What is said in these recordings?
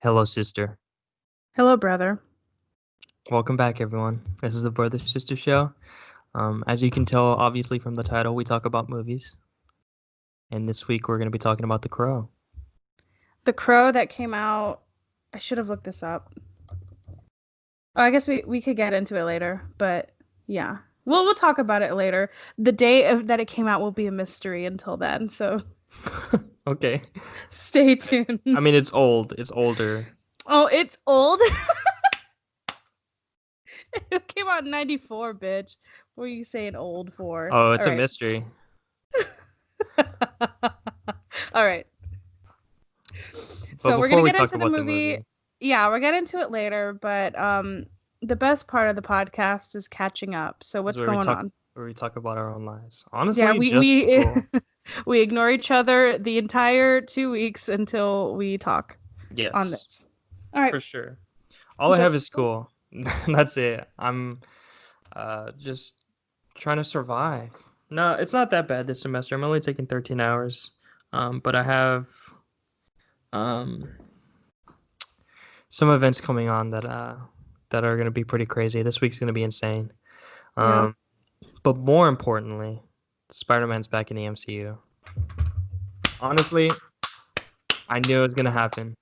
Hello, sister. Hello, brother. Welcome back, everyone. This is the Brother Sister Show. As you can tell, obviously, from the title, we talk about movies. And this week, we're going to be talking about The Crow. The Crow that came out, I should have looked this up. Oh, I guess we could get into it later, but yeah. We'll talk about it later. The that it came out will be a mystery until then, so Okay. stay tuned. I mean, it's old. It's older. Oh, it's old. It came out in 94, bitch. What are you saying old for? Oh, it's All a right. mystery. All right. But So we're before gonna we get talk into the about the movie. movie, Yeah, we'll get into it later, but the best part of the podcast is catching up. So is what's going on? where we talk about our own lives. Yeah, Honestly, we just we school. we ignore each other the entire 2 weeks until we talk on Yes, this. All right, for sure. All I have just is school. That's it. I'm just trying to survive. No, it's not that bad this semester. I'm only taking 13 hours. But I have um some events coming on that are going to be pretty crazy. This week's going to be insane. yeah. Um, but more importantly, Spider-Man's back in the MCU. Honestly, I knew it was going to happen.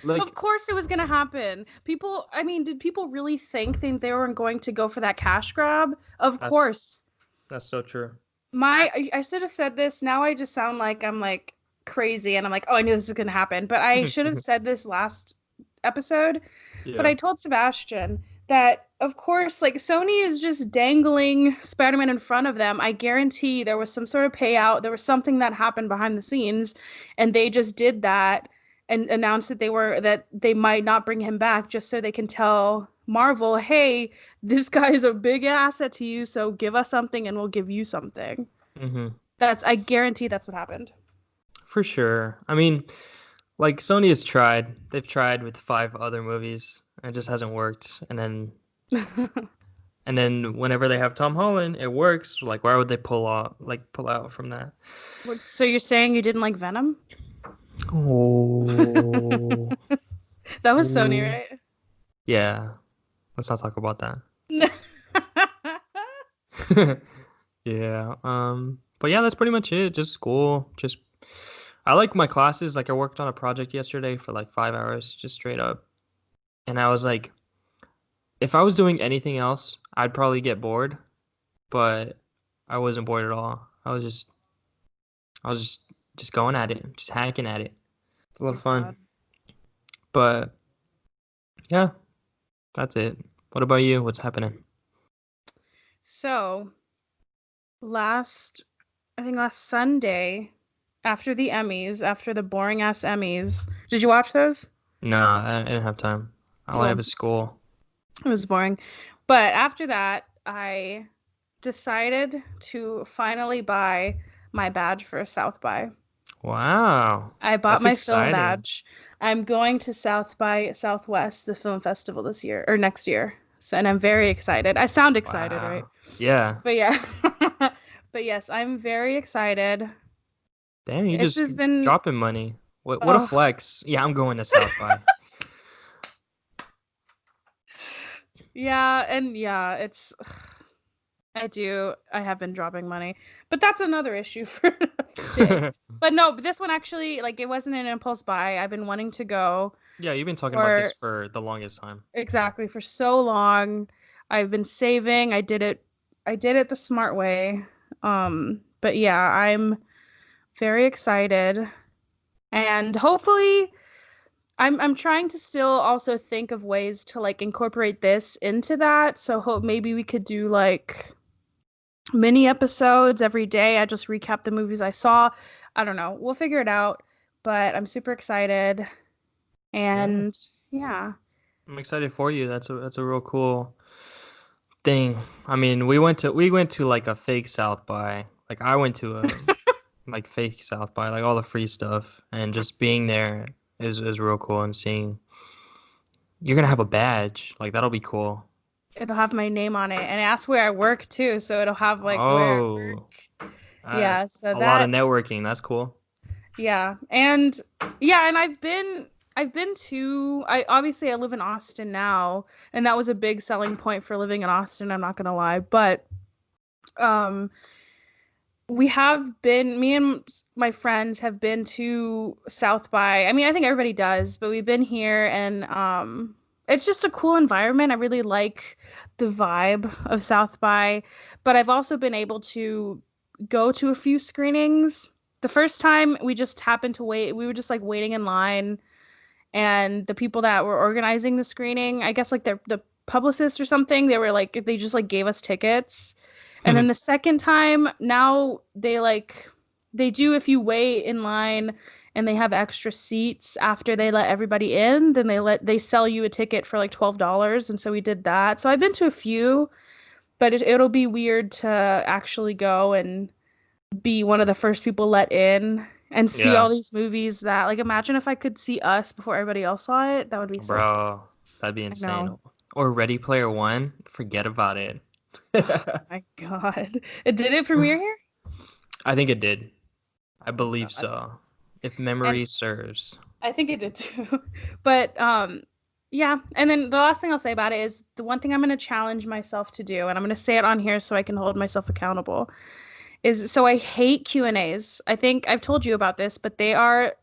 Of Like course it was gonna happen. People, I mean, did people really think they were going to go for that cash grab? Of that's course. that's so true. I should have said this. Now I just sound like I'm like crazy and I'm like, oh, I knew this was gonna happen. But I should have said this last episode. But Yeah. I told Sebastian that, of course, like Sony is just dangling Spider-Man in front of them. I guarantee there was some sort of payout. There was something that happened behind the scenes, and they just did that and announced that they might not bring him back just so they can tell Marvel, hey, this guy is a big asset to you, so give us something and we'll give you something. Hmm. I guarantee that's what happened. For sure. I mean, like Sony has tried. They've tried with five other movies and it just hasn't worked. And then whenever they have Tom Holland, it works. Like why would they pull out from that? So you're saying you didn't like Venom? Oh. That was Sony, Ooh. right? Yeah. Let's not talk about that. Yeah. But yeah, that's pretty much it. Just school. Just I like my classes. Like I worked on a project yesterday for like 5 hours, just straight up. And I was like, if I was doing anything else, I'd probably get bored, but I wasn't bored at all. I was just going at it, just hacking at it. It's a lot Oh of fun. God. But yeah, that's it. What about you? What's happening? So last, I think last Sunday, after the Emmys, after the boring ass Emmys, did you watch those? No, I didn't have time. All I have Well, is school. it was boring. But after that, I decided to finally buy my badge for South by. Wow, I bought that's my film exciting. badge. I'm going to South by Southwest, the film festival this year or next year. So, and I'm very excited. I sound excited, right? Wow. Yeah. But yeah. But yes, I'm very excited. Damn, you It's just just been dropping money. What a oh flex. Yeah, I'm going to South by. yeah, and yeah, it's I have been dropping money. But that's another issue for another day. But no, but this one actually like it wasn't an impulse buy. I've been wanting to go Yeah, you've been talking about this for for the longest time. exactly for so long. I've been saving. I did it the smart way. But yeah, I'm very excited and hopefully I'm trying to still also think of ways to like incorporate this into that. So hope maybe we could do like mini episodes every day. I just recap the movies I saw. I don't know. We'll figure it out, but I'm super excited Yeah, and yeah. I'm excited for you. That's a real cool thing. I mean, we went to like a fake South by. Like I went to a like fake South by, like all the free stuff, and just being there is real cool and seeing you're gonna have a badge. Like that'll be cool. It'll have my name on it and ask where I work too, so it'll have like where I work. Oh, uh, Yeah, so a lot of that networking. That's cool. yeah. And yeah, and I've been to I live in Austin now, and that was a big selling point for living in Austin, I'm not gonna lie. But um we have been me and my friends have been to South by. I mean, I think everybody does, but we've been here and it's just a cool environment. I really like the vibe of South by, but I've also been able to go to a few screenings. The first time we just happened to wait, we were just like waiting in line, and the people that were organizing the screening, I guess like the publicist or something, they were like they just like gave us tickets. And then the second time, now they do, if you wait in line and they have extra seats after they let everybody in, then they sell you a ticket for like $12. And so we did that. So I've been to a few, but it'll be weird to actually go and be one of the first people let in and see Yeah, all these movies that, like, imagine if I could see Us before everybody else saw it. That would be so cool. bro, that'd be I insane. know. Or Ready Player One, forget about it. My God. Did it premiere here? I think it did. I Oh believe God. so, if And memory serves. I think it did too. But yeah, and then the last thing I'll say about it is the one thing I'm going to challenge myself to do, and I'm going to say it on here so I can hold myself accountable, is so I hate Q&As. I think I've told you about this, but they are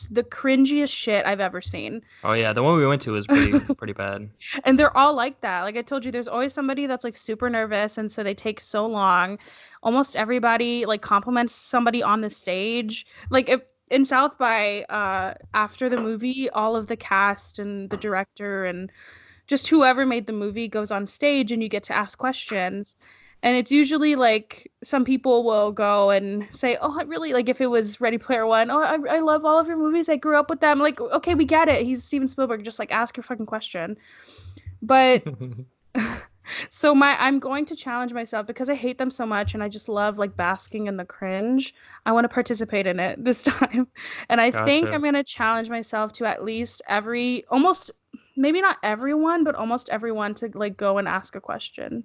the cringiest shit I've ever seen. Oh yeah, the one we went to was pretty bad. And they're all like that. Like I told you, there's always somebody that's like super nervous, and so they take so long. Almost everybody like compliments somebody on the stage. Like if, in South by, after the movie, all of the cast and the director and just whoever made the movie goes on stage, and you get to ask questions. And it's usually like some people will go and say, "Oh, I really like," if it was Ready Player One. "Oh, I love all of your movies. I grew up with them." Like, okay, we get it. He's Steven Spielberg. Just like ask your fucking question. But so I'm going to challenge myself because I hate them so much and I just love like basking in the cringe. I want to participate in it this time. And I think Gotcha. I'm going to challenge myself to at least almost, maybe not everyone, but almost everyone to like go and ask a question.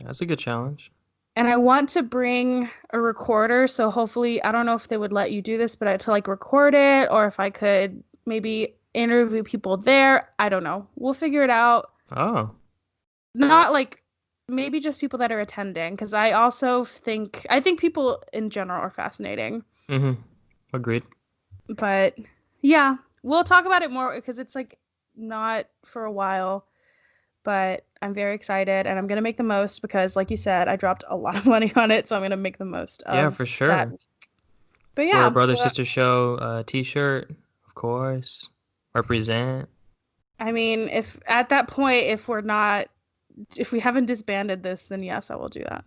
That's a good challenge. And I want to bring a recorder, so hopefully I don't know if they would let you do this, but to like record it, or if I could maybe interview people there. I don't know. We'll figure it out. Oh. Not like, maybe just people that are attending, because I think people in general are fascinating. Mm-hmm. Agreed. But yeah, we'll talk about it more because it's like not for a while, but I'm very excited and I'm gonna make the most because, like you said, I dropped a lot of money on it, so I'm gonna make the most Yeah, of for that. sure. But Wear a yeah, brother so sister show t-shirt, of course. Represent. I mean, if at that point, if we haven't disbanded this, then yes, I will do that.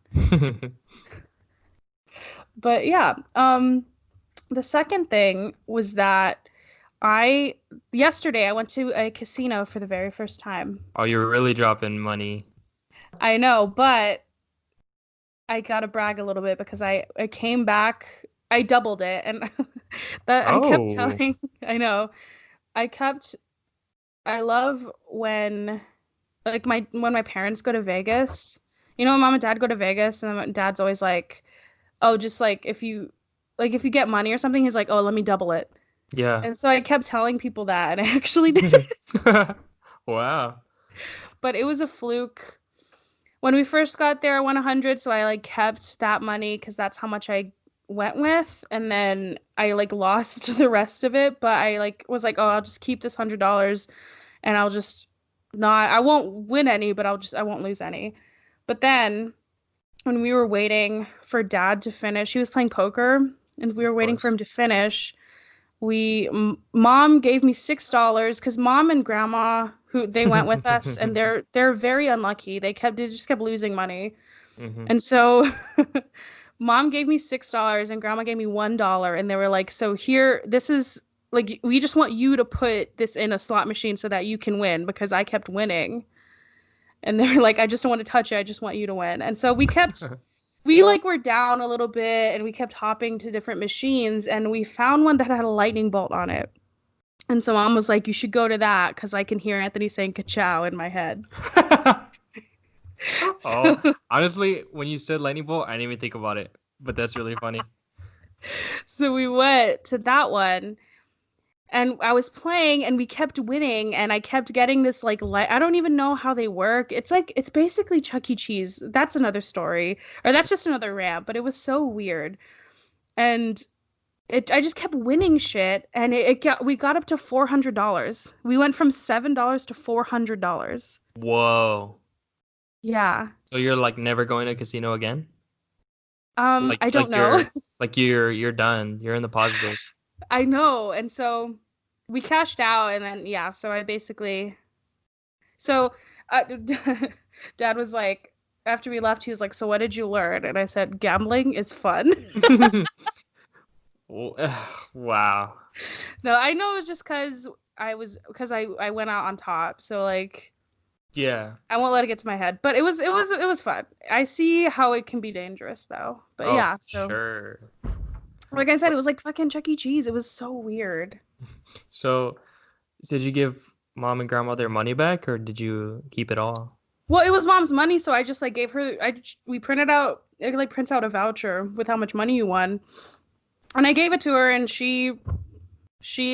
But yeah, the second thing was that I yesterday I went to a casino for the very first time. Oh, you're really dropping money. I know, but I gotta brag a little bit because I came back, I doubled it, and that I kept Oh. telling, I know, I kept, I love when like when my parents go to Vegas. You know, when mom and dad go to Vegas, and then dad's always like, "Oh, just like if you get money or something," he's like, "Oh, let me double it." Yeah. And so I kept telling people that, and I actually did. Wow. But it was a fluke. When we first got there, I won 100, so I like kept that money because that's how much I went with, and then I like lost the rest of it. But I like was like, oh, I'll just keep this $100, and I'll just not. I won't win any, but I won't lose any. But then when we were waiting for dad to finish, he was playing poker, and we were Of waiting for course. him to finish. Mom gave me $6 because mom and grandma, who they went with us, and they're very unlucky. They just kept losing money. Hmm. And so mom gave me $6 and grandma gave me $1, and they were like, "So here, this is like, we just want you to put this in a slot machine so that you can win," because I kept winning. And they were like, "I just don't want to touch it. I just want you to win." And so we like were down a little bit, and we kept hopping to different machines, and we found one that had a lightning bolt on it. And so mom was like, "You should go to that because I can hear Anthony saying ka-chow in my head." Oh, So, honestly, when you said lightning bolt, I didn't even think about it. But that's really funny. so we went to that one, And I was playing and we kept winning and I kept getting this like I don't even know how they work. It's like it's basically Chuck E. Cheese. That's another story. Or that's just another rant, but it was so weird. And I just kept winning shit and we got up to $400. We went from $7 to $400. Whoa. Yeah. So you're like never going to casino again? Like I don't like know. you're like you're done. You're in the positive. I know. And so we cashed out and then yeah, so I basically so uh, dad was like after we left he was like, "So what did you learn?" And I said, "Gambling is fun." Wow. No, I know it was just cuz I went out on top. So like Yeah. I won't let it get to my head, but it was fun. I see how it can be dangerous though. But Oh, yeah, so sure. like I said, it was like fucking Chuck E. Cheese. It was so weird. So, did you give mom and grandma their money back, or did you keep it all? Well, it was mom's money, so I just like gave her. We printed out. It like prints out a voucher with how much money you won, and I gave it to her, and she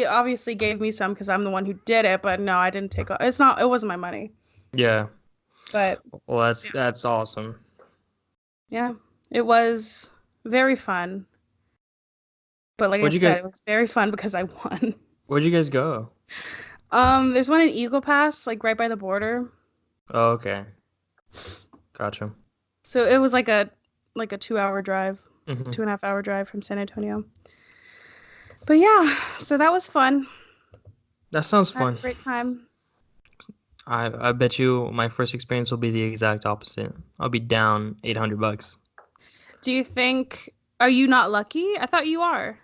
obviously gave me some because I'm the one who did it. But no, I didn't take. It's not. It wasn't my money. Yeah. But Well, that's awesome. yeah, it was very fun. But like I Where'd you guys said, it was very fun because I won. Where'd you guys go? There's one in Eagle Pass, like right by the border. Oh, okay. Gotcha. So it was like a 2 hour drive, Hmm. 2.5 hour drive from San Antonio. But yeah, so that was fun. That sounds I had fun. a great time. I bet you my first experience will be the exact opposite. I'll be down $800. Do you think, are you not lucky? I thought you are.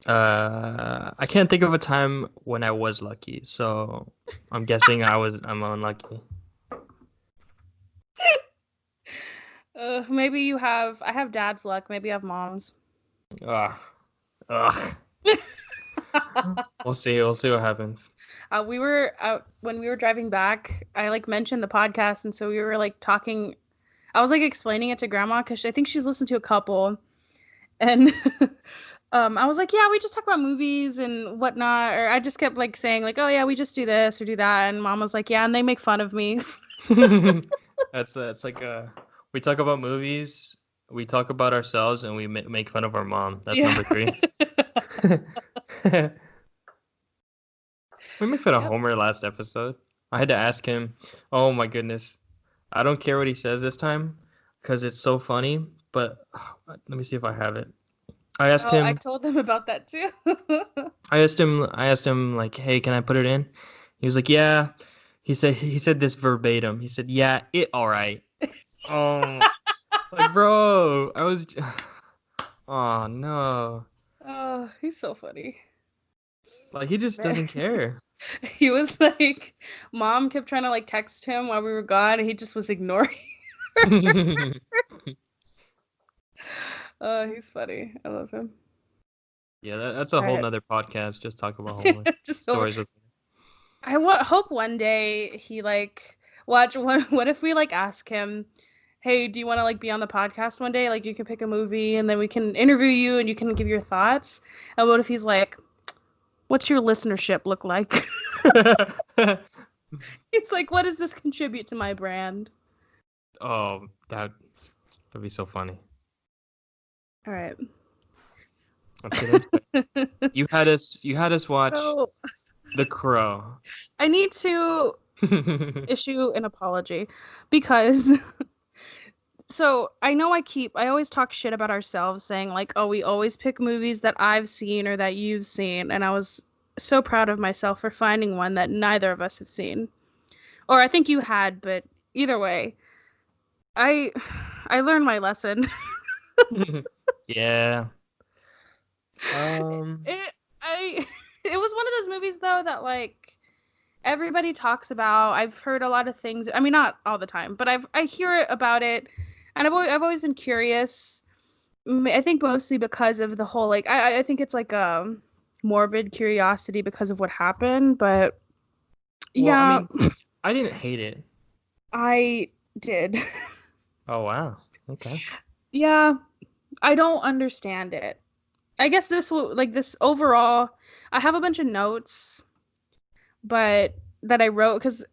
I can't think of a time when I was lucky, so I'm guessing I'm unlucky. Maybe you have, I have dad's luck. Maybe you have mom's. Ugh. Ugh. We'll see what happens. We were out when we were driving back. I like mentioned the podcast, and so we were like talking. I was like explaining it to grandma because I think she's listened to a couple, and I was like, yeah, we just talk about movies and whatnot, or I just kept like saying like, oh yeah, we just do this or do that, and mom was like, yeah, and they make fun of me. It's like we talk about movies, we talk about ourselves, and we make fun of our mom. That's Yeah. number three. We made fun of Yep. Homer last episode. I had to ask him. Oh my goodness. I don't care what he says this time because it's so funny. But let me see if I have it. I asked Oh, I him. told them about that too. I asked him like, "Hey, can I put it in?" He was like, "Yeah." He said this verbatim. He said, "Yeah, it all right." Oh, like bro, I was. Oh no, Oh, he's so funny. like he just doesn't care. He was like, mom kept trying to like text him while we were gone, and he just was ignoring. Oh, he's funny. I love him. Yeah, that's a All whole right. nother podcast. Just talk about Homer Just over. stories with. Hope one day he like watch what if we like ask him, "Hey, do you want to like be on the podcast one day? Like you can pick a movie and then we can interview you and you can give your thoughts." And what if he's like, "What's your listenership look like?" It's like, "What does this contribute to my brand?" Oh, that'd be so funny. All right. Let's get into it. You had us watch So, The Crow. I need to issue an apology because so I know I always talk shit about ourselves saying like, oh, we always pick movies that I've seen or that you've seen, and I was so proud of myself for finding one that neither of us have seen. Or I think you had, but either way, I I learned my lesson. Yeah. Um. It I it was one of those movies though that like everybody talks about. I've heard a lot of things. I mean, not all the time, but I hear about it, and I've always been curious. I think mostly because of the whole like I think it's like a morbid curiosity because of what happened, but Well, I yeah, mean, I didn't hate it. I did. Oh wow. Okay. Yeah, I don't understand it. I guess this will like this overall. I have a bunch of notes, but that I wrote because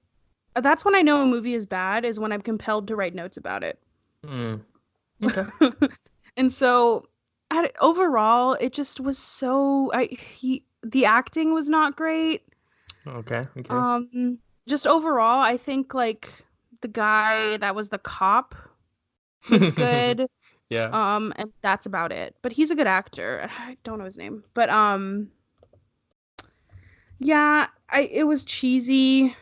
that's when I know a movie is bad is when I'm compelled to write notes about it. Mm, okay. And so overall, it just was so the acting was not great. Okay. Okay. Um, just overall, I think like the guy that was the cop was good. Yeah, And that's about it. But he's a good actor. I don't know his name. But yeah, I it was cheesy,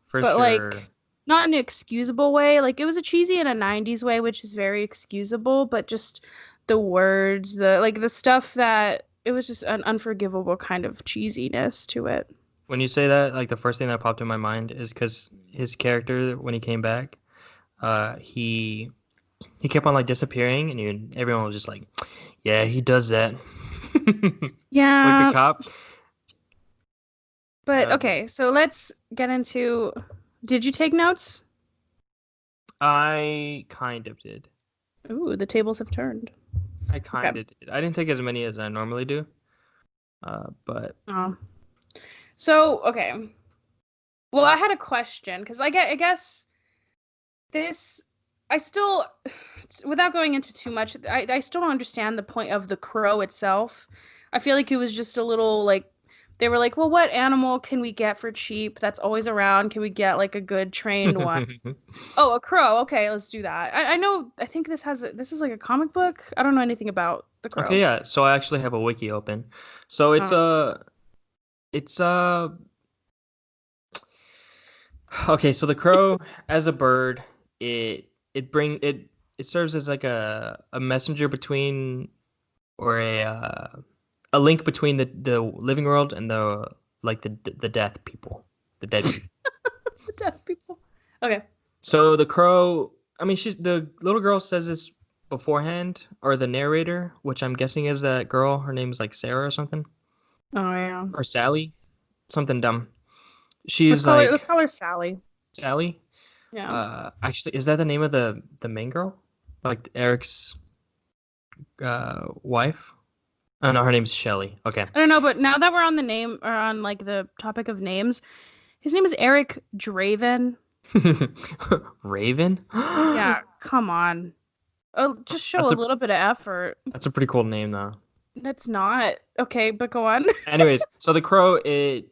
for but sure. like not in an excusable way. Like it was a cheesy in a 90s way, which is very excusable, but just the words, the like the stuff that it was just an unforgivable kind of cheesiness to it. When you say that, like the first thing that popped in my mind is because his character, when he came back, he kept on like disappearing, and everyone was just like, "Yeah, he does that." Like the Yeah, cop. but Uh, okay, so let's get into did you take notes? I kind of did. Ooh, the tables have turned. I Okay. kind of did. I didn't take as many as I normally do. But Oh. So, okay. Well, I had a question because I guess this I still without going into too much, I still don't understand the point of the crow itself. I feel like it was just a little like they were like, well, what animal can we get for cheap that's always around? Can we get like a good trained one? Oh, a crow. Okay, let's do that. I know. I think this is like a comic book. I don't know anything about the okay, crow. yeah. So I actually have a wiki open. So Oh. it's okay. So the crow, as a bird, it serves as like a messenger between, or a link between the living world and the death people, the dead people. The deaf people. Okay. So the crow, I mean, the little girl says this beforehand, or the narrator, which I'm guessing is that girl. Her name's like Sarah or something, Oh yeah. or Sally, something dumb. She's like Let's call her Sally. Sally. Yeah. Actually, is that the name of the main girl? Like Eric's wife? Oh no, her name's Shelly. Okay. I don't know, but now that we're on the name or on like the topic of names, his name is Eric Draven. Raven? Yeah, come on. Oh, just show That's a a little bit of effort. that's a pretty cool name though. That's not okay, but go on. Anyways, so the crow, it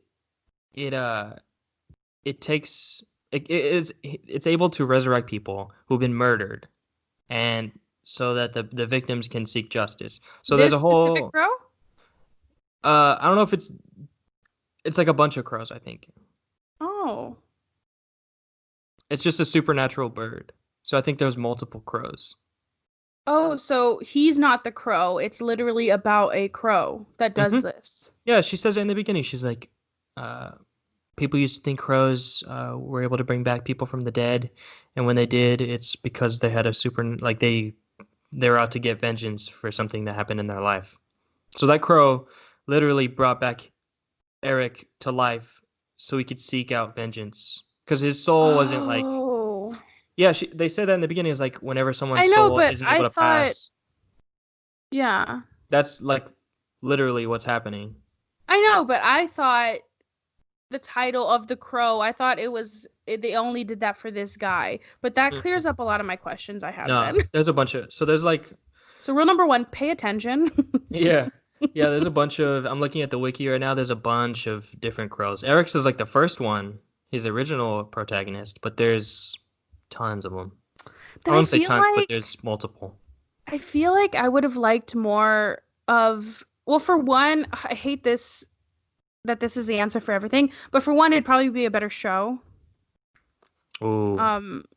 uh it takes it's able to resurrect people who've been murdered, and so that the victims can seek justice. So there's This a specific whole crow? I don't know if it's like a bunch of crows, I think. Oh. It's just a supernatural bird. So I think there's multiple crows. Oh, so he's not the crow. It's literally about a crow that does Hmm. this. Yeah, she says it in the beginning. She's like, uh, people used to think crows were able to bring back people from the dead, and when they did, it's because they had a super like they were out to get vengeance for something that happened in their life. So that crow literally brought back Eric to life so he could seek out vengeance, because his soul wasn't like, Oh. yeah, they said that in the beginning, is like whenever I someone's know, soul but isn't able I to thought, pass, yeah. that's like literally what's happening. I know, but I thought the title of the crow, I thought they only did that for this guy. But that Mm. clears up a lot of my questions I have then. No, there's a bunch of, so there's like, So rule number one, pay attention. yeah. Yeah, there's a bunch of, I'm looking at the wiki right now, there's a bunch of different crows. Eric's is like the first one, his original protagonist, but there's tons of them. I Then don't want to say tons, but there's multiple. I feel like I would have liked more of, well, for one, I hate this that this is the answer for everything, but for one, it'd probably be a better show. Ooh. Um, I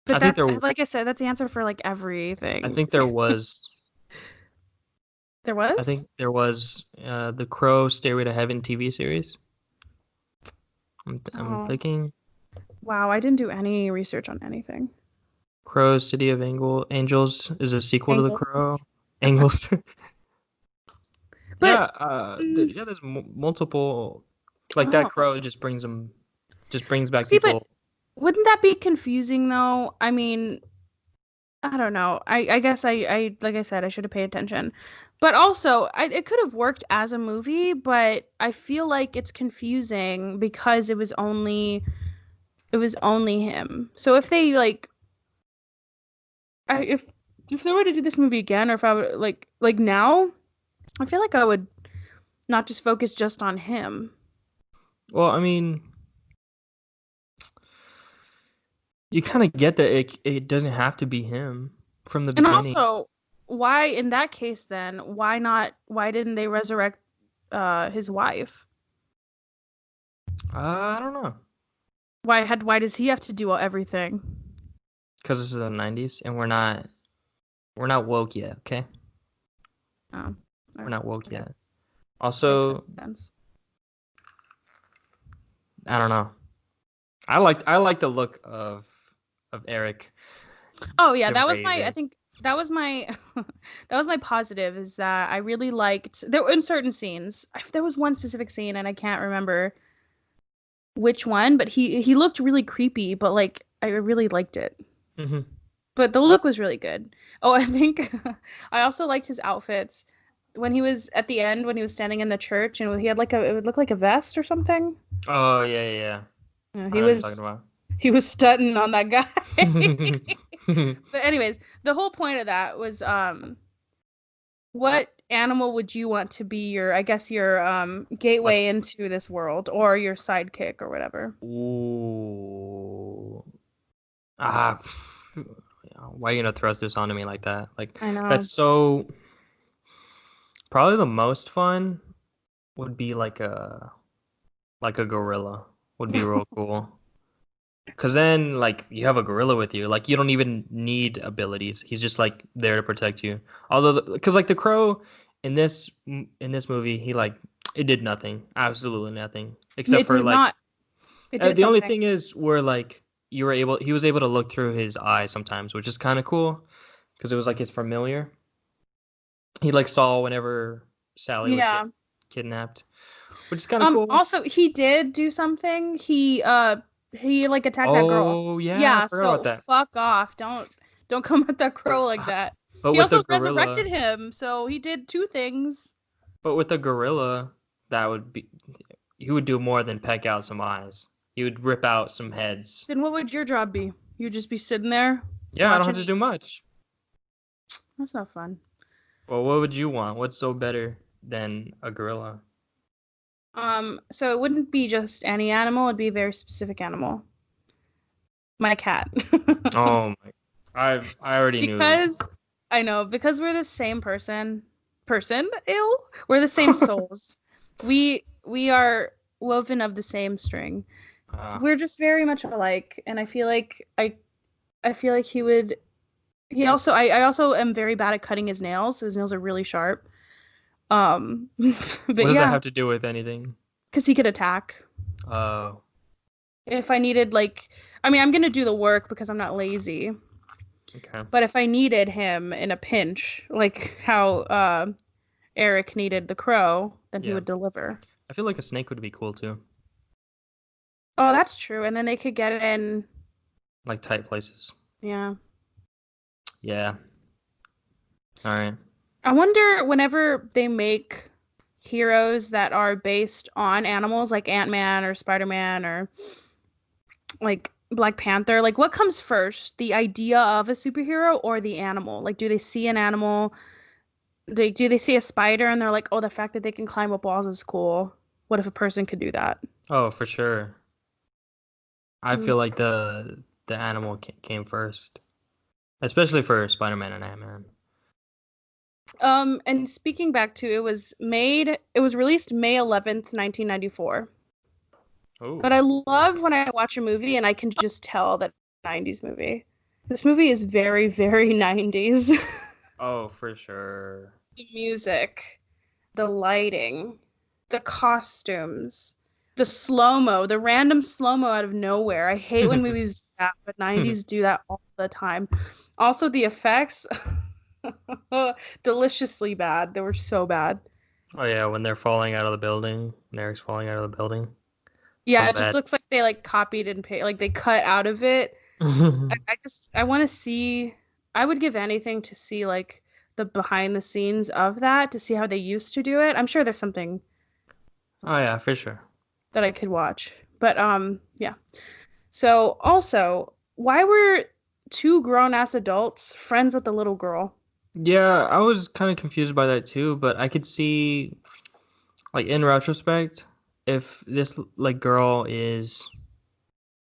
but think that's there like I said, that's the answer for like I everything. think there was There I was? think there was the Crow Stairway to Heaven TV series. I'm Oh, thinking wow, I didn't do any research on anything. Crow City of Angels is a sequel to The Angles. Crow. Angles. Yeah, But mm, yeah, there's multiple, like that oh, crow just brings back see, but people. wouldn't that be confusing though? I mean, I don't know. I guess I like I said, I should have paid attention. But also, it could have worked as a movie, but I feel like it's confusing because it was only him. So if they like if they were to do this movie again, or if I would like now, I feel like I would not just focus just on him. Well, I mean, you kind of get that it doesn't have to be him from the And beginning. also, why in that case then, why didn't they resurrect his wife? I don't know, Why does he have to do everything? because this is the '90s and we're not woke yet. Okay, Oh, we're not woke okay. yet. Makes Also, sense. I don't know. I like the look of Eric Oh yeah, the that was my I Raven. think that was my that was my positive is that I really liked there were in certain scenes. There was one specific scene and I can't remember which one, but he looked really creepy, but like I really liked it. Hmm. But the look was really good. Oh, I think I also liked his outfits when he was at the end when he was standing in the church and he had like a it would look like a vest or something. Oh yeah, yeah, yeah. Yeah, I know what you're talking about. he was stunting on that guy. But anyways, the whole point of that was what animal would you want to be your I guess your Like, gateway into this world or your sidekick or whatever? ooh, ah, why are you gonna thrust this onto me like that? Like, I know. that's so. Probably the most fun would be like a gorilla. Would be real cool. Cause then like you have a gorilla with you, like you don't even need abilities. He's just like there to protect you. Although, cause like the crow in this movie, he like it did nothing, absolutely nothing, except It for did like not. It did the only something. thing is where like he was able to look through his eyes sometimes, which is kind of cool, cause it was like his familiar. He like saw whenever Sally was Yeah. getting kidnapped, which is kind of cool. Also he did do something. He like attacked that girl. Oh yeah, I Yeah, forgot about so that. fuck off. Don't come at that But crow like that. but He with the also resurrected gorilla. him, so he did two things. But with the gorilla, that would be he would do more than peck out some eyes. He would rip out some heads. Then what would your job be? You'd just be sitting there Yeah, I don't have watching to me. do much. That's not fun. Well, what would you want? What's so better than a gorilla? So it wouldn't be just any animal, it'd be a very specific animal. My cat. Oh my, I already knew. Because I know, because we're the same person, ew. We're the same souls. We are woven of the same string. uh, We're just very much alike, and I feel like he also am very bad at cutting his nails, so his nails are really sharp. what But does that yeah, have to do with anything? because he could attack. Oh, If I needed like I mean, I'm gonna do the work because I'm not lazy. okay. But if I needed him in a pinch, like how Eric needed the crow, then he Yeah, would deliver. I feel like a snake would be cool too, Oh, that's true. And then they could get in. like tight places. Yeah. Yeah. All right. I wonder whenever they make heroes that are based on animals like Ant-Man or Spider-Man or like Black Panther, like what comes first? The idea of a superhero or the animal? Like do they see an animal? Do they see a spider and they're like, "Oh, the fact that they can climb up walls is cool. What if a person could do that?" Oh, for sure. I Mm. feel like the animal came first, especially for Spider-Man and Ant-Man. And speaking back to it was released May 11th, 1994. But Oh. I love when I watch a movie and I can just tell that it's a 90s movie. This movie is very, very 90s. Oh, for sure. The music, the lighting, the costumes, the slow-mo, the random slow-mo out of nowhere. I hate when movies do that, but 90s do that all the time. Also, the effects, deliciously bad. They were so bad. Oh yeah, when they're falling out of the building, when Eric's falling out of the building Yeah, from it just bed. looks like they like copied and like they cut out of it. I want to see. I would give anything to see like the behind the scenes of that to see how they used to do it. I'm sure there's something Oh yeah, for sure. that I could watch. But yeah. So also, why were two grown-ass adults friends with the little girl? Yeah, I was kind of confused by that too, but I could see, like in retrospect, if this like girl is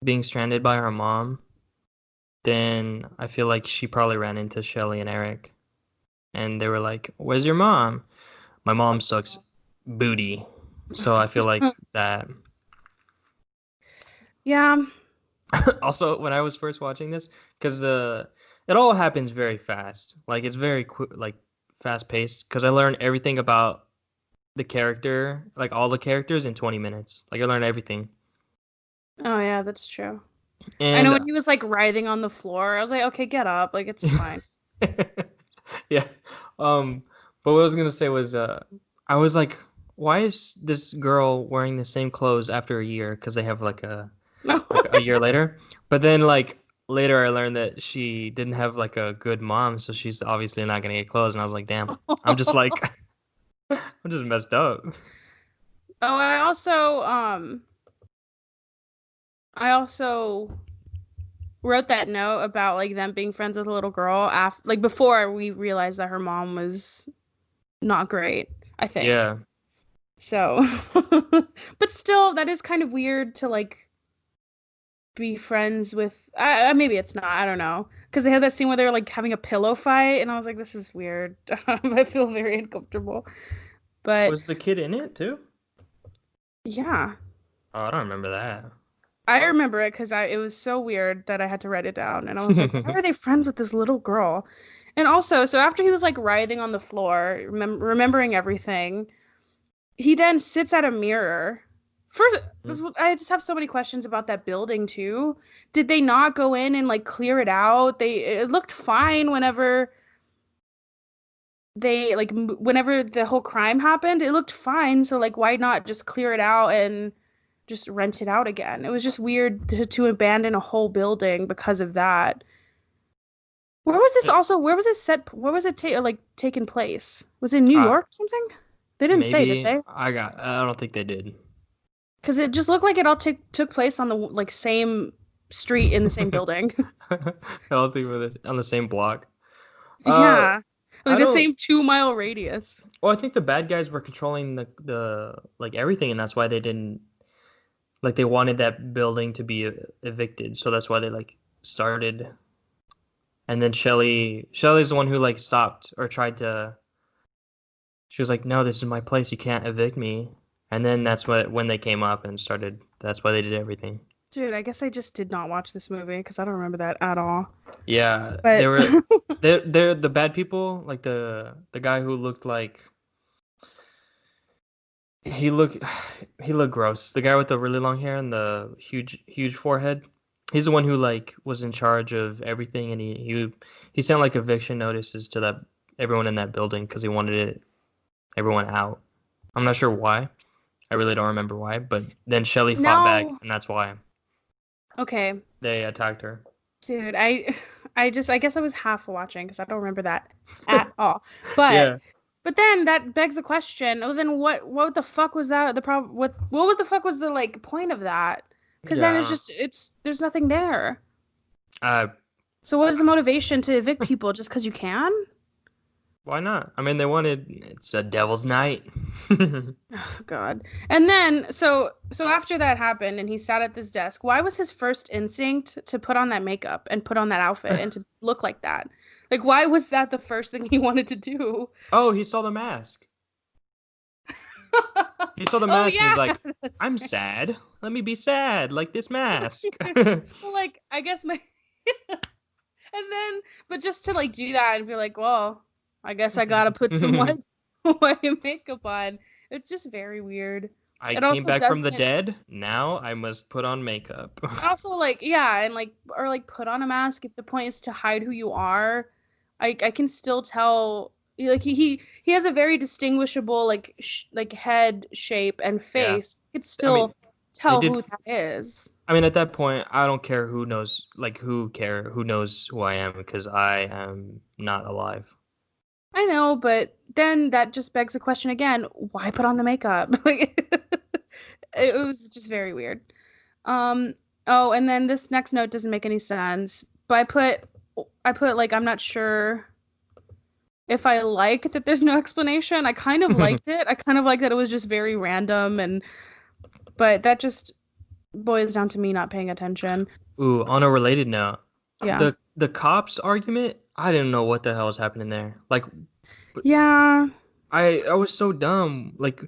being stranded by her mom, then I feel like she probably ran into Shelly and Eric, and they were like, "Where's your mom?" My mom sucks booty, so I feel like that. Yeah. Also, when I was first watching this, because the it all happens very fast, like it's very quick, like fast paced. Because I learned everything about the character, like all the characters in 20 minutes. Like I learned everything. Oh yeah, that's true. I know And when he was like writhing on the floor, I was like, okay, get up. Like it's fine. yeah. Um, but what I was gonna say was I was like, why is this girl wearing the same clothes after a year? Because they have No. like a year later. But then like later I learned that she didn't have like a good mom, so she's obviously not gonna get clothes. And I was like, damn, I'm just like I'm just messed up. Oh, I also wrote that note about like them being friends with a little girl after like before we realized that her mom was not great, I think. Yeah. So, but still, that is kind of weird to like be friends with. Maybe it's not. I don't know. Because they had that scene where they were like having a pillow fight, and I was like, this is weird. I feel very uncomfortable. But Was the kid in it too? yeah, Oh, I don't remember I remember it because I it was so weird that I had to write it down, and I was like, why are they friends with this little girl? And also, so after he was like writhing on the floor, remembering everything, he then sits at a mirror. First, that. I just have so many questions about that building too. Did they not go in and like clear it out? It looked fine whenever they like whenever the whole crime happened. It looked fine, so like why not just clear it out and just rent it out again? It was just weird to abandon a whole building because of that. Where was this also? Where was it set? Where was it like taking place? Was it New Uh, York or something? They didn't say, did maybe they? I don't think they did. Because it just looked like it all took place on the like same street in the same building. I don't think we're on the same block. Uh, Yeah. Like I the don't. same 2 mile radius. Well, I think the bad guys were controlling the like everything, and that's why they didn't like they wanted that building to be evicted, so that's why they like started. And then Shelly's the one who like stopped or tried to. She was like, "No, this is my place. You can't evict me." And then that's what when they came up and started. That's why they did everything. Dude, I guess I just did not watch this movie because I don't remember that at all. Yeah, they But were they're the bad people, like the guy who looked like he looked he looked gross. The guy with the really long hair and the huge forehead. He's the one who like was in charge of everything, and he sent like eviction notices to that everyone in that building because he wanted everyone out. I'm not sure why. I really don't remember why, but then Shelly fought back, no, and that's why okay, they attacked her. dude, I guess I was half watching because I don't remember that at all. But Yeah, but then that begs the question. Oh, then what the fuck was that? The problem what the fuck was the like point of that? Because then yeah. I it's don't just it's there's nothing there. know. So what is the motivation to evict people just because you can? Why not? I mean, they wanted it's a devil's night. Oh, God. And then so after that happened and he sat at this desk, why was his first instinct to put on that makeup and put on that outfit and to look like that? Like why was that the first thing he wanted to do? Oh, he saw the mask. He saw the Oh mask and he's yeah, like, that's "I'm right. sad. Let me be sad like this mask." Well, like I guess my and then but just to like do that and be like, well, I guess I gotta put some white makeup on. It's just very weird. I It came also back from the doesn't dead. Now I must put on makeup. also like yeah and like or like put on a mask if the point is to hide who you are. I can still tell like he has a very distinguishable like head shape and Yeah. face. You could I mean, still they tell did who that is. I mean, at that point, I don't care who knows, like who knows who I am because I am not alive. I know, but then that just begs the question again, why put on the makeup? Like That's it true. was just very weird. Um, oh, and then this next note doesn't make any sense. But I put like I'm not sure if I like that there's no explanation. I kind of liked it. I kind of like that it was just very random and but that just boils down to me not paying attention. Ooh, on a related note, Yeah. the cops argument, I didn't know what the hell was happening there. Like, but Yeah. I was so dumb. Like,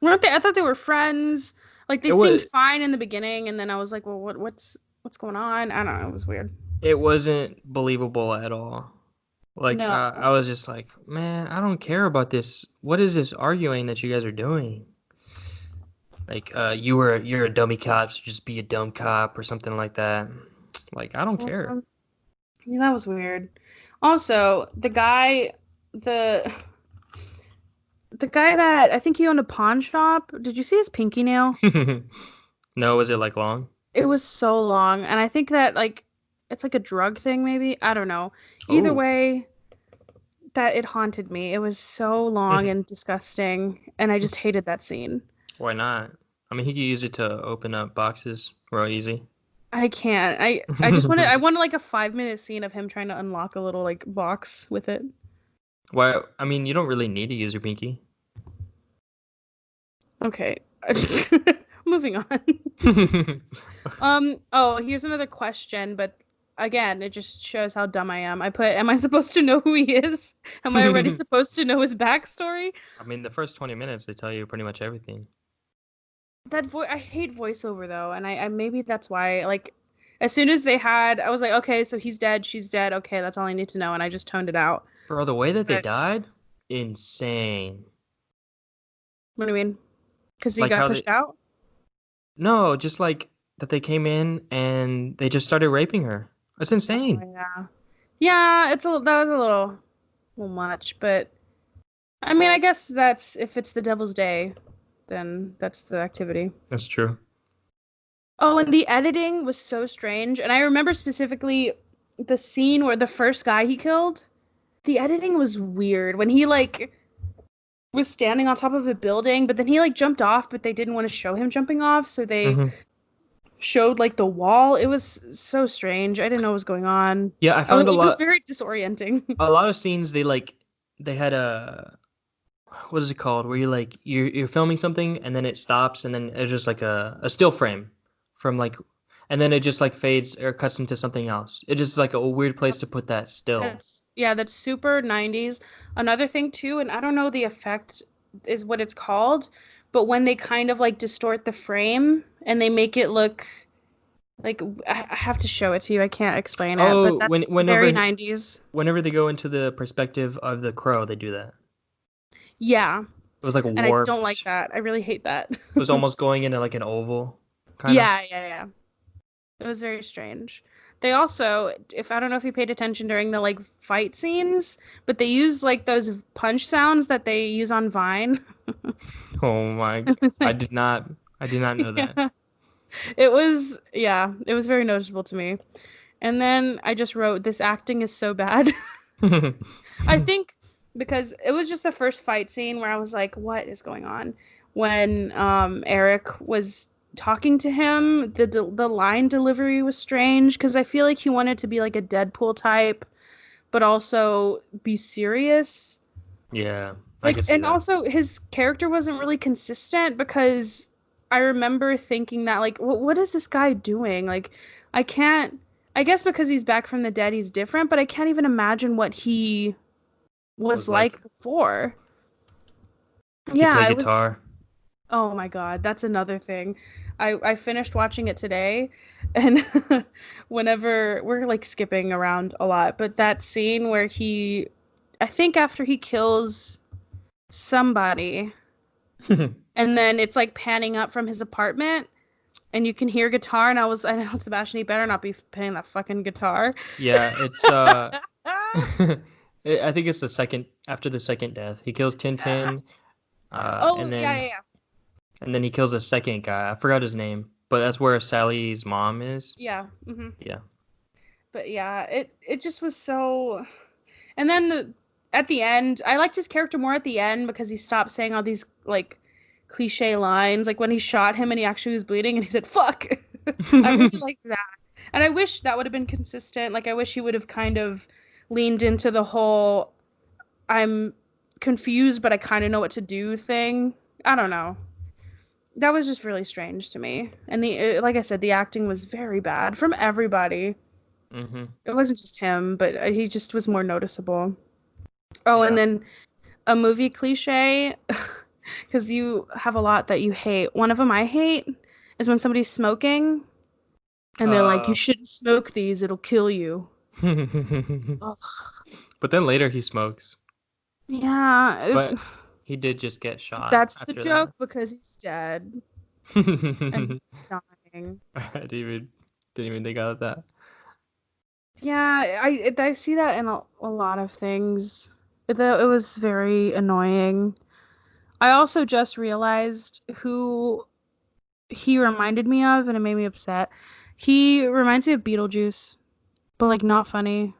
Weren't they? I thought they were friends. Like they it seemed was fine in the beginning, and then I was like, well, what's going on? I don't know. It was weird. it wasn't believable at all. Like, No. I was just like, man, I don't care about this. What is this arguing that you guys are doing? Like, you're a dummy cop, so just be a dumb cop or something like that. Like, I don't care. Um, yeah, that was weird. Also, the the guy that I think he owned a pawn shop. Did you see his pinky nail? No, was it like long? It was so long, and I think that like it's like a drug thing, maybe. I don't know. Either Oh, way, that it haunted me. It was so long and disgusting, and I just hated that scene. why not? I mean, he could use it to open up boxes real easy. I can't. I just wanted I wanted like a 5 minute scene of him trying to unlock a little like box with it. Why? I mean, you don't really need to use your pinky. Okay. Moving on. Oh, here's another question, but again, it just shows how dumb I am. I put, am I supposed to know who he is? Am I already supposed to know his backstory? I mean, the first 20 minutes they tell you pretty much everything. That voice I hate voiceover though, and I maybe that's why like as soon as they had I was like, okay, so he's dead, she's dead, okay, that's all I need to know, and I just toned it out. Bro, the way that they But died, insane. what do you mean? Because he Like got how they pushed out? No, just like that they came in and they just started raping her. That's Oh insane. yeah. Yeah, that was a little much, but I mean, I guess that's if it's the Devil's Day, then that's the activity. That's true. Oh, and the editing was so strange. And I remember specifically the scene where the first guy he killed, the editing was weird when he like was standing on top of a building, but then he like jumped off, but they didn't want to show him jumping off, so they Hmm. showed like the wall. It was so strange. I didn't know what was going on. Yeah, I found It was very disorienting. a lot of scenes they had a what is it called where you're filming something and then it stops and then it's just like a still frame from like and then it just like fades or cuts into something else. It's just like a weird place to put that still. That's yeah, that's super 90s. Another thing too, and I don't know the effect is what it's called, but when they kind of like distort the frame and they make it look like I have to show it to you. I can't explain it, but Oh, that's very 90s. whenever they go into the perspective of the crow, they do that. Yeah, It was like and I don't like warped. that. I really hate that. It was almost going into like an oval, kind of. Yeah. It was very strange. They also, if I don't know if you paid attention during the like fight scenes, but they use like those punch sounds that they use on Vine. Oh my! I did not know that. Yeah. It was very noticeable to me. And then I just wrote, this acting is so bad. I think because it was just the first fight scene where I was like, what is going on? When Eric was talking to him, the line delivery was strange because I feel like he wanted to be like a Deadpool type, but also be serious. Yeah, I Like, could see and that. also his character wasn't really consistent because I remember thinking that, like, what is this guy doing? Like, I can't, I guess because he's back from the dead, he's different, but I can't even imagine what he was Was like like before. he Yeah, played it was, guitar. oh my God, that's another thing. I finished watching it today, and whenever we're like skipping around a lot, but that scene where I think after he kills somebody, and then it's like panning up from his apartment and you can hear guitar and I know Sebastian, he better not be playing that fucking guitar. Yeah, it's I think it's the second after the second death. He kills Tintin, Oh yeah. and then he kills a second guy. I forgot his name, But that's where Sally's mom is. Yeah. Hmm. Yeah. But yeah, it just was so. And then at the end, I liked his character more at the end because he stopped saying all these like cliche lines, like when he shot him and he actually was bleeding and he said "fuck." I really liked that, and I wish that would have been consistent. Like I wish he would have kind of leaned into the whole "I'm confused, but I kind of know what to do" thing. I don't know. That was just really strange to me. And like I said, the acting was very bad from everybody. hmm It wasn't just him, but he just was more noticeable. Oh, and Yeah. then a movie cliche, because you have a lot that you hate. One of them I hate is when somebody's smoking and they're like, "You Uh. shouldn't smoke these; it'll kill you." Ugh. But then later he smokes. Yeah, But he did just get shot that's the after joke that. because he's dead and dying. I didn't even think of that. Yeah, I see that in a lot of things. It was very annoying. I also just realized who he reminded me of, and it made me upset. He reminds me of Beetlejuice, but like not funny.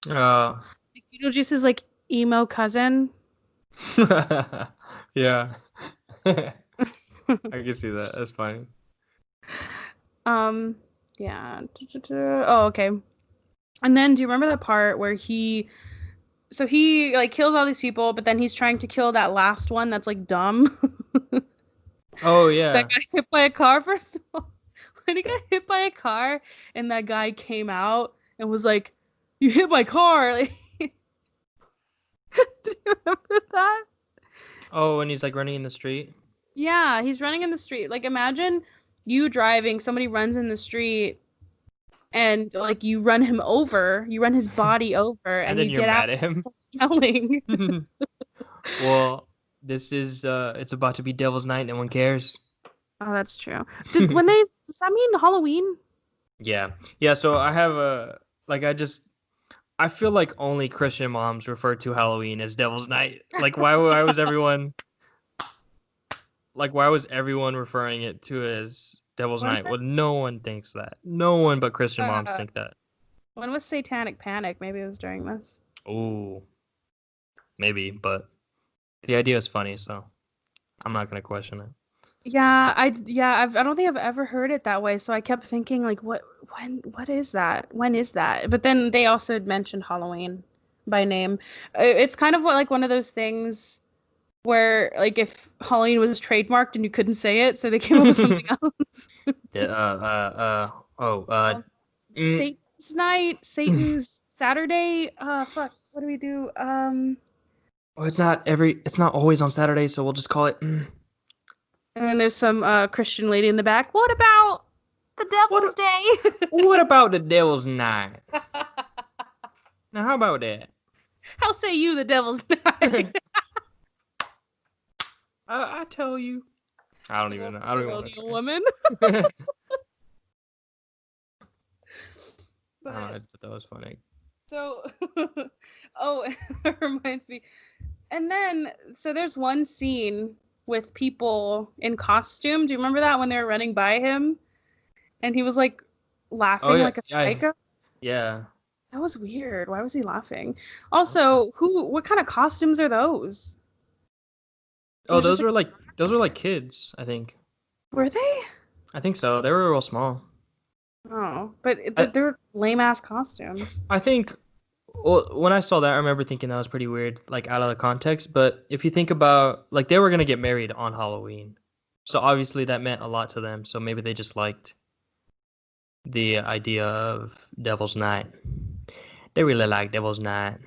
Uh, Like, Beetlejuice's like emo cousin. yeah. I can see that. That's funny. Um, yeah. Oh, okay. And then do you remember the part where he like kills all these people, but then he's trying to kill that last one that's like dumb. Oh That yeah. got hit by a car first of all. When he got hit by a car and that guy came out and was like, "You hit my car." Like, do you remember that? Oh, and he's like running in the street. Yeah, he's running in the street. Like imagine you driving, somebody runs in the street and like you run him over, you run his body over And and then you you're get out mad at and him. start yelling. Well, this is it's about to be Devil's Night, no one cares. Oh, that's true. Does that mean Halloween? Yeah. Yeah, so I have a like I feel like only Christian moms refer to Halloween as Devil's Night. Like why was everyone referring it to as Devil's When Night? Well, was no one thinks that. No one but Christian moms uh think that. when was Satanic Panic? Maybe it was during this. Oh, maybe, but the idea is funny, so I'm not gonna question it. I don't think I've ever heard it that way, so I kept thinking like what is that? When is that? But then they also had mentioned Halloween by name. It's kind of like one of those things where like if Halloween was trademarked and you couldn't say it, so they came up with something else. Yeah, oh, Um, mm, Satan's night, Satan's Saturday. Fuck, what do we do? oh, it's not always on Saturday, so we'll just call it. And then there's some Christian lady in the back. What about the Devil's What Day? what about the Devil's Night? Now, how about that? How say you the Devil's Night? I tell you. I don't even know. I don't even want to Colonial woman. try. I don't know. I But just thought that was funny. so, oh, it reminds me. And then, so there's one scene with people in costume. Do you remember that when they were running by him and he was like Oh laughing yeah, like a yeah, psycho? yeah. That was weird. Why was he laughing? Also, what kind of costumes are those? It Oh, was just like, those were like kids. I think. were they? I think so. They were real small. Oh, but I they're lame ass costumes. I think. Well, when I saw that, I remember thinking that was pretty weird, like out of the context. But if you think about, like, they were gonna get married on Halloween, so obviously that meant a lot to them. So maybe they just liked the idea of Devil's Night. They really like Devil's Night.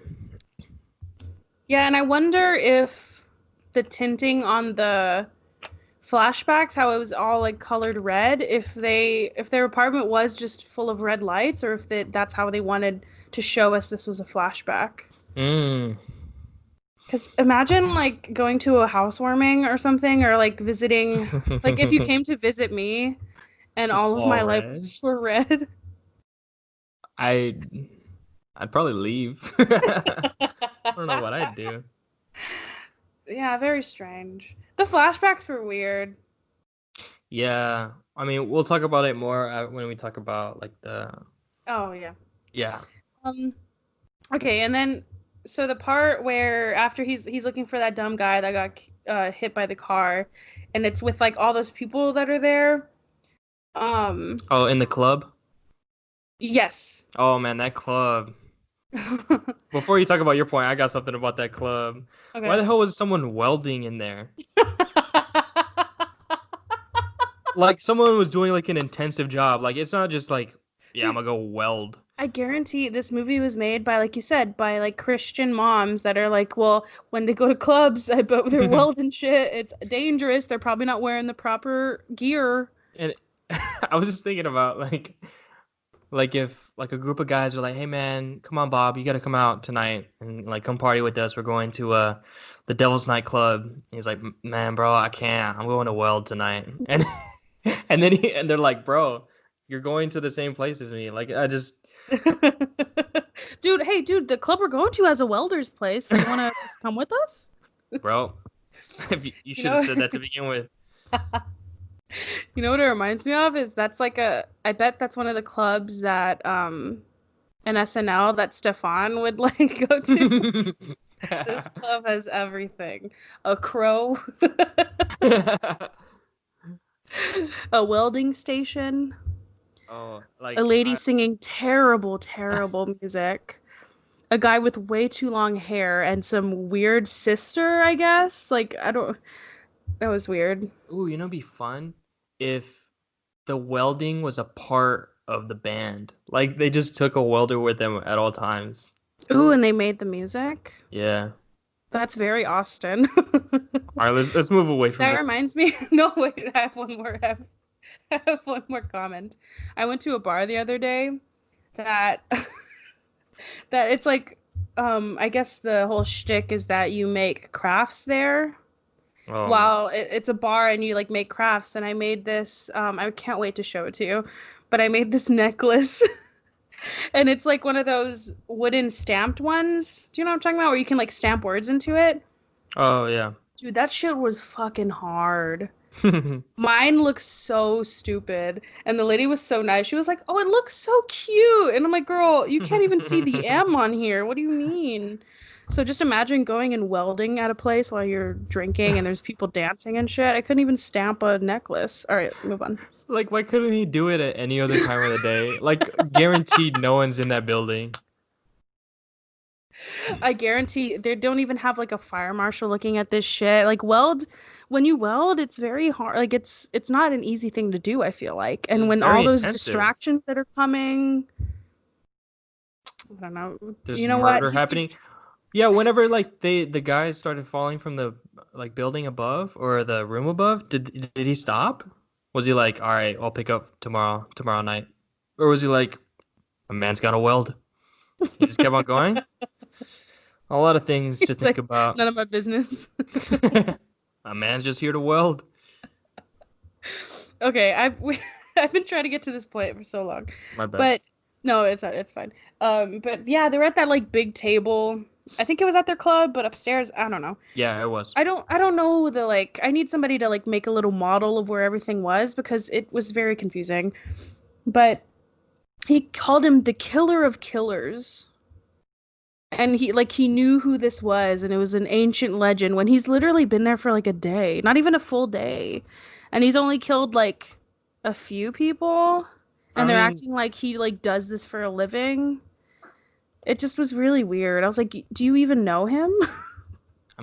Yeah, and I wonder if the tinting on the flashbacks, how it was all like colored red, if their apartment was just full of red lights, or if that's how they wanted to show us this was a flashback. Mm. Because imagine like going to a housewarming or something, or like visiting, like if you came to visit me and Just all of all my red. lights were red. I I'd probably leave. I don't know what I'd do. Yeah, very strange. The flashbacks were weird. Yeah. I mean, we'll talk about it more when we talk about like the Oh yeah. yeah. Um. Okay, and then so the part where after he's looking for that dumb guy that got hit by the car, and it's with like all those people that are there. Um. Oh, in the club? Yes. Oh man, that club. Before you talk about your point, I got something about that club. Why Okay. the hell was someone welding in there? Like someone was doing like an intensive job. Like it's not just like, yeah, I'm Dude, gonna go weld. I guarantee this movie was made by, like you said, by like Christian moms that are like, well, when they go to clubs, I bet they're welding shit. It's dangerous. They're probably not wearing the proper gear. And I was just thinking about like if like a group of guys are like, "Hey man, come on Bob, you got to come out tonight and like come party with us. We're going to the Devil's Nightclub." He's like, "Man, bro, I can't. I'm going to weld tonight." And and they're like, "Bro, you're going to the same place as me." Like I just Dude, hey, dude, the club we're going to has a welder's place. So you want to just come with us? bro, you You should have know, said that to begin with. you know what it reminds me of is that's like I bet that's one of the clubs that in SNL that Stefan would like go to. This club has everything. A crow, a welding station, Oh, a like lady singing terrible, terrible music, a guy with way too long hair, and some weird sister, I guess. Like, I don't, that was weird. ooh, it'd be fun if the welding was a part of the band. Like they just took a welder with them at all times. Ooh, and they made the music. Yeah. That's very Austin. All right, let's move away from That this. reminds me. No, wait, I have one more. I have one more comment. I went to a bar the other day that that it's like I guess the whole shtick is that you make crafts there. Um, While it's a bar and you like make crafts, and I made this I can't wait to show it to you, but I made this necklace and it's like one of those wooden stamped ones. Do you know what I'm talking about? Where you can like stamp words into it? oh yeah. Dude, that shit was fucking hard. Mine looks so stupid. And the lady was so nice. She was like, "Oh, it looks so cute." And I'm like, "Girl, you can't even see the M on here. What do you mean?" So just imagine going and welding at a place while you're drinking and there's people dancing and shit. I couldn't even stamp a necklace. All right, move on. Like, why couldn't he do it at any other time of the day? Like, guaranteed no one's in that building. I guarantee they don't even have like a fire marshal looking at this shit. Like when you weld, it's very hard. Like it's not an easy thing to do, I feel like. And It's when all very those intensive. distractions that are coming, I don't know. There's You know what? murder He's the happening. Yeah, whenever like the guys started falling from the like building above or the room above, did he stop? Was he like, all right, I'll pick up tomorrow night, or was he like, a man's got to weld? He just kept on going. A lot of things to He's think like, about. none of my business. A man's just here to weld. Okay, I've been trying to get to this point for so long. My bad. But no, it's not, it's fine. But yeah, they were at that like big table. I think it was at their club, but upstairs, I don't know. Yeah, it was. I don't know the like I need somebody to like make a little model of where everything was because it was very confusing. But he called him the killer of killers. And he knew who this was and it was an ancient legend when he's literally been there for like a day, not even a full day. And he's only killed like a few people I and they're mean, acting like he like does this for a living. It just was really weird. I was like, "Do you even know him?"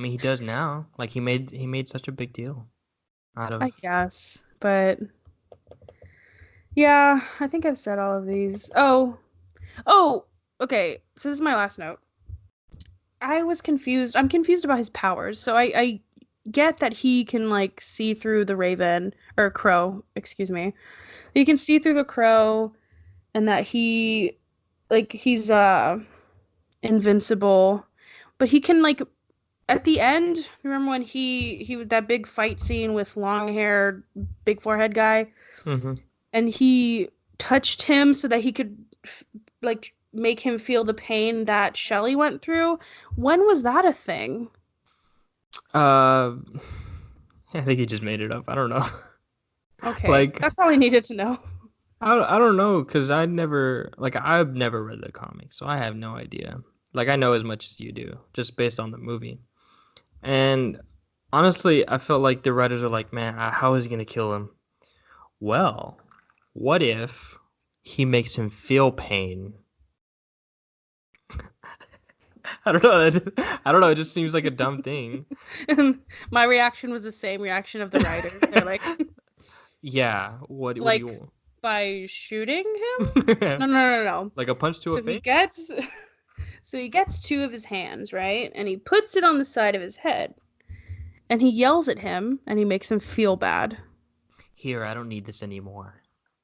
he does now. Like he made such a big deal out I of. guess. But yeah, I think I've said all of these. Oh, oh, okay. So this is my last note. I was confused. I'm confused about his powers. So I get that he can like see through the raven or crow, excuse me. He can see through the crow and that he's invincible. But he can like at the end, remember when he was that big fight scene with long hair, big forehead guy, Hmm. and he touched him so that he could like make him feel the pain that Shelly went through. When was that a thing? Uh, I think he just made it up. I don't know. Okay, Like, that's all I needed to know. I don't know, because I've never read the comics, so I have no idea. Like, I know as much as you do, just based on the movie. And honestly, I felt like the writers are like, man, how is he gonna kill him? Well, what if he makes him feel pain? I don't know. I don't know. It just seems like a dumb thing. And my reaction was the same reaction of the writers. They're like, Yeah. What do like you by shooting him? want? No, no, no, no, no. Like a punch to a So he face? gets so he gets two of his hands, right? And he puts it on the side of his head. And he yells at him and he makes him feel bad. Here, I don't need this anymore.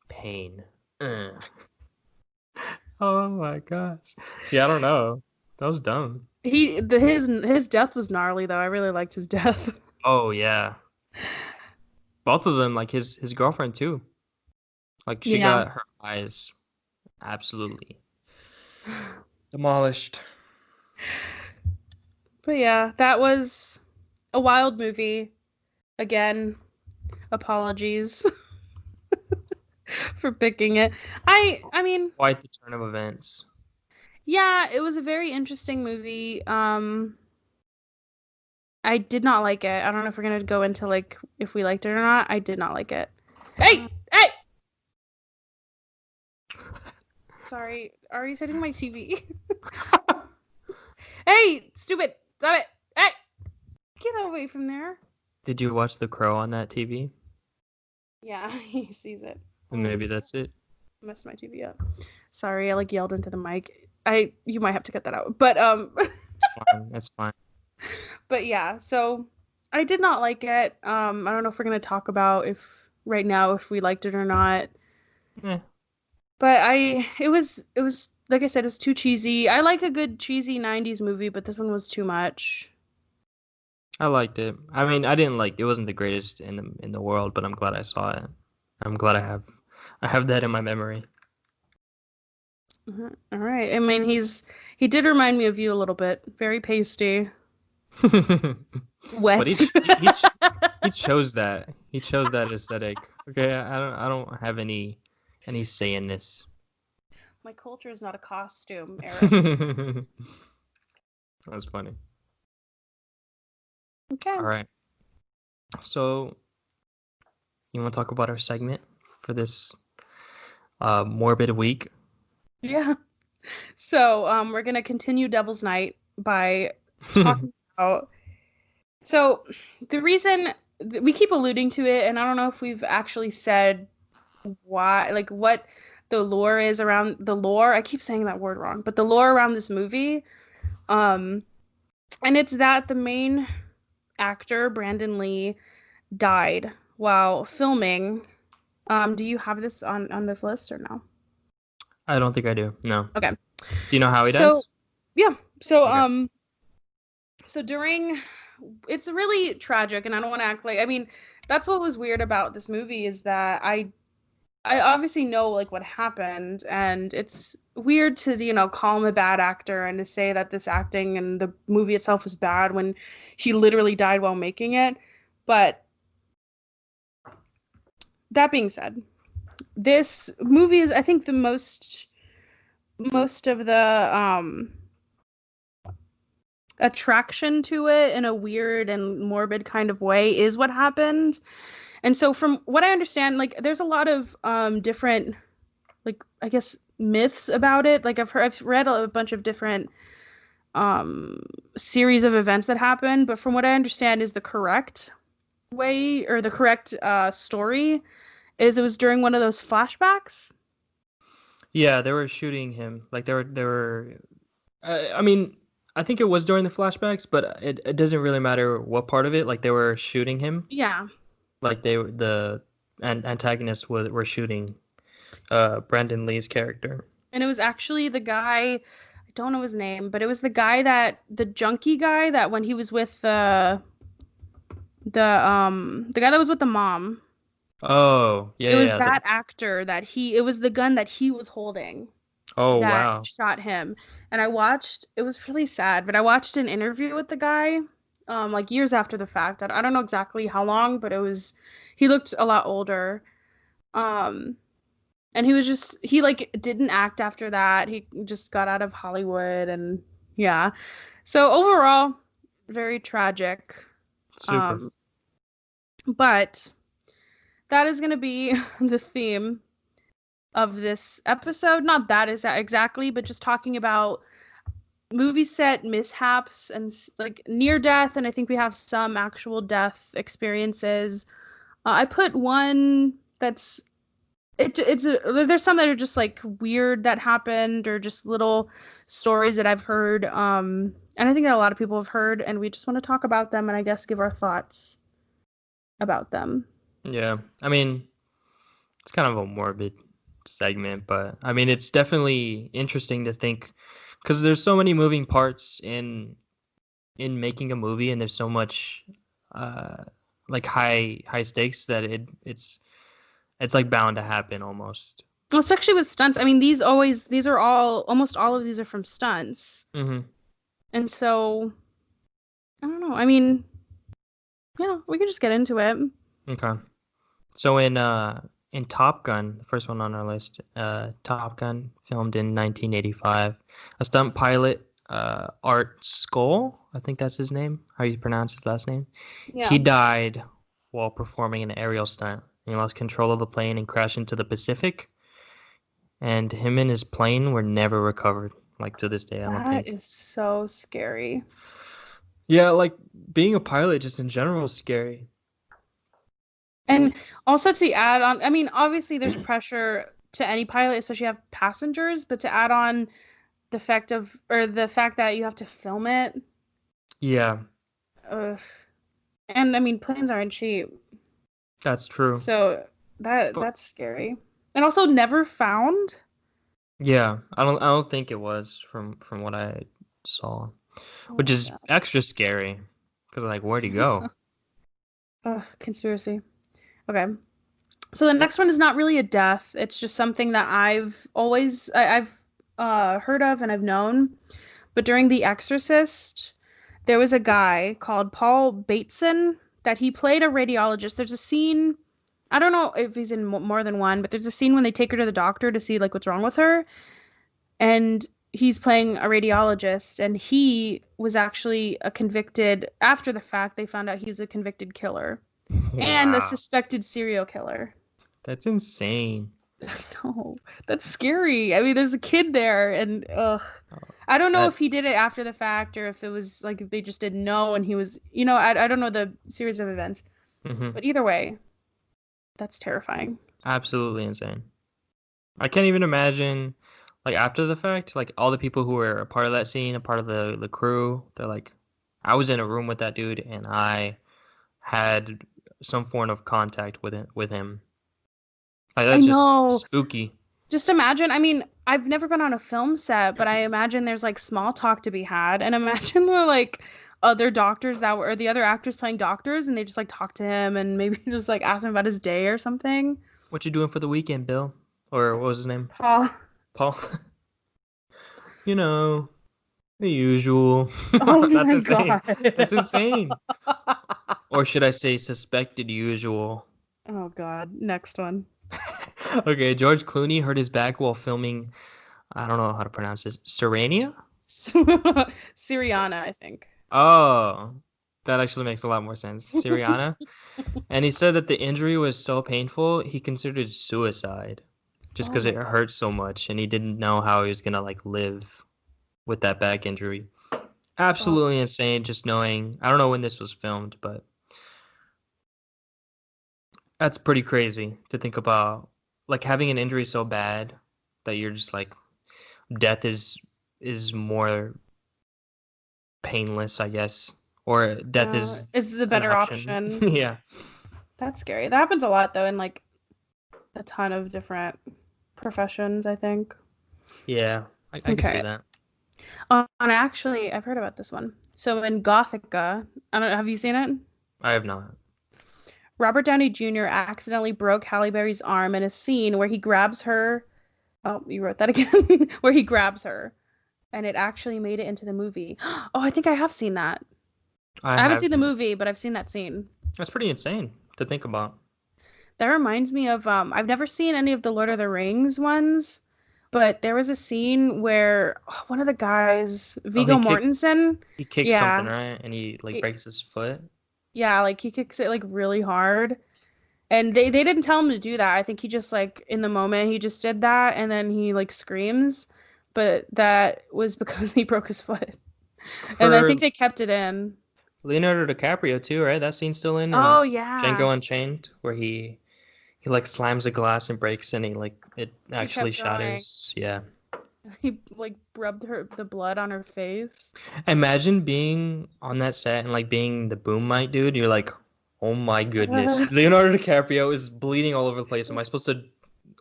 Pain. Oh my gosh. Yeah, I don't know. That was dumb. His death was gnarly though. I really liked his death. Oh yeah. Both of them, like his girlfriend too. Like she Yeah. got her eyes absolutely demolished. But yeah, that was a wild movie. Again, apologies for picking it. I mean, Quite the turn of events. yeah, it was a very interesting movie. I did not like it. I don't know if we're gonna go into like if we liked it or not. I did not like it. Hey, hey! Sorry, are you setting my TV? Hey, stupid! Stop it! Hey, get away from there. Did you watch The Crow on that TV? Yeah, he sees it. And maybe that's it. Messed my TV up. Sorry, I like yelled into the mic. You might have to cut that out. But It's fine. That's fine. but yeah, so I did not like it. I don't know if we're gonna talk about if right now if we liked it or not. Eh, But it was like I said, it was too cheesy. I like a good cheesy 90s movie, but this one was too much. I liked it. I mean, I didn't like it wasn't the greatest in the world, but I'm glad I saw it. I'm glad I have that in my memory. All right. I mean, he did remind me of you a little bit. Very pasty, But wet. he chose that. He chose that aesthetic. Okay, I don't have any say in this. My culture is not a costume, Eric. That's funny. Okay. All right. So you want to talk about our segment for this morbid week? Yeah. So, we're gonna continue Devil's Night by talking about. So, the reason we keep alluding to it, and I don't know if we've actually said why, like what the lore is around the lore. I keep saying that word wrong, but the lore around this movie. Um, and it's that the main actor, Brandon Lee, died while filming. Do you have this on this list or no? I don't think I do. No. Okay. Do you know how he So, dies? yeah. So, Okay. so during it's really tragic and I don't want to act like I mean, that's what was weird about this movie is that I obviously know like what happened and it's weird to, call him a bad actor and to say that this acting and the movie itself was bad when he literally died while making it. But that being said, this movie is I think the most of the attraction to it in a weird and morbid kind of way is what happened. And so from what I understand, like there's a lot of different like I guess myths about it. Like I've read a bunch of different um series of events that happened, but from what I understand is the correct way or the correct story is it was during one of those flashbacks. Yeah, they were shooting him. Like they were. I mean, I think it was during the flashbacks, but it doesn't really matter what part of it. Like they were shooting him. Yeah. Like the antagonists were shooting Brandon Lee's character. And it was actually the guy, I don't know his name, but it was the junkie guy that when he was with the guy that was with the mom. Oh, yeah, It yeah, was yeah. that actor it was the gun that he was holding Oh, that wow. shot him. And it was really sad, but I watched an interview with the guy like years after the fact. I don't know exactly how long, but he looked a lot older. Um, and he like didn't act after that. He just got out of Hollywood and yeah. So overall, very tragic. Super. Um, but that is going to be the theme of this episode. Not that is that exactly, but just talking about movie set mishaps and like near death, and I think we have some actual death experiences. I put one that's there's some that are just like weird that happened or just little stories that I've heard, and I think that a lot of people have heard, and we just want to talk about them and I guess give our thoughts about them. Yeah. I mean, it's kind of a morbid segment, but I mean, it's definitely interesting to think because there's so many moving parts in making a movie, and there's so much uh like high stakes that it's like bound to happen almost. Well, especially with stunts. I mean, these are all almost all of these are from stunts. Mm-hmm. And so I don't know. I mean, yeah, we can just get into it. Okay. So in Top Gun, the first one on our list, Top Gun, filmed in 1985, a stunt pilot, Art Skoll, I think that's his name, how you pronounce his last name. He Yeah. died while performing an aerial stunt. He lost control of the plane and crashed into the Pacific, and him and his plane were never recovered, like to this day, I don't That think. is so scary. Yeah, like being a pilot just in general is scary. And also to add on, I mean, obviously there's pressure to any pilot, especially have passengers, but to add on the fact that you have to film it. Yeah, Ugh. And I mean, planes aren't cheap. that's true. So But that's scary. And also never found. yeah, I don't think it was from what I saw, Oh which my is God. extra scary because like where'd he go? Ugh, conspiracy. Okay. So the next one is not really a death. It's just something that I've heard of and I've known. But during The Exorcist, there was a guy called Paul Bateson that he played a radiologist. There's a scene, I don't know if he's in more than one, but there's a scene when they take her to the doctor to see like what's wrong with her, and he's playing a radiologist, and he was actually a convicted, after the fact they found out he's a convicted killer and a Wow, suspected serial killer. that's insane. I know. That's scary. I mean, there's a kid there, and ugh. Oh, I don't know that if he did it after the fact or if it was like if they just didn't know and he was, I don't know the series of events. hmm But either way, that's terrifying. absolutely insane. I can't even imagine like after the fact, like all the people who were a part of that scene, a part of the crew, they're like, I was in a room with that dude and I had some form of contact with him. Like I that's just know. spooky. Just imagine, I mean, I've never been on a film set, but I imagine there's like small talk to be had. And imagine the like other doctors that were, or the other actors playing doctors, and they just like talk to him and maybe just like ask him about his day or something. What you doing for the weekend, Bill? Or what was his name? Oh, Paul? You know, the usual. oh That's my insane. God. That's insane. Or should I say suspected usual? Oh God. Next one. Okay, George Clooney hurt his back while filming, I don't know how to pronounce this, Serenia? Syriana, I think. Oh, that actually makes a lot more sense. Siriana. And he said that the injury was so painful, he considered suicide just Oh because my it God. hurt so much and he didn't know how he was gonna like live with that back injury. Oh, Absolutely insane just knowing. I don't know when this was filmed, but that's pretty crazy to think about like having an injury so bad that you're just like death is more painless, I guess, or death yeah. is It's the an better option. option. Yeah. That's scary. That happens a lot though in like a ton of different professions, I think. Yeah. I can see Okay. that. And actually, I've heard about this one. So in Gothica, I don't know, have you seen it? I have not. Robert Downey Jr. accidentally broke Halle Berry's arm in a scene where he grabs her. Oh, you wrote that again. Where he grabs her, and it actually made it into the movie. Oh, I think I have seen that. I I haven't seen the haven't. movie, but I've seen that scene. That's pretty insane to think about. That reminds me of I've never seen any of the Lord of the Rings ones, but there was a scene where one of the guys, Oh, Viggo Mortensen, he kicks something, yeah, right? And he like it- breaks his foot. yeah, like he kicks it like really hard. And they didn't tell him to do that. I think he just like in the moment he just did that and then he like screams, but that was because he broke his foot. And I For think they kept it in. Leonardo DiCaprio too, right? That scene's still in Oh yeah. Django Unchained, where he like slams a glass and breaks, and he like it He actually kept going. shatters. Yeah. He like rubbed the blood on her face. Imagine being on that set and like being the boom mic dude. You're like, oh my goodness, Leonardo DiCaprio is bleeding all over the place. Am I supposed to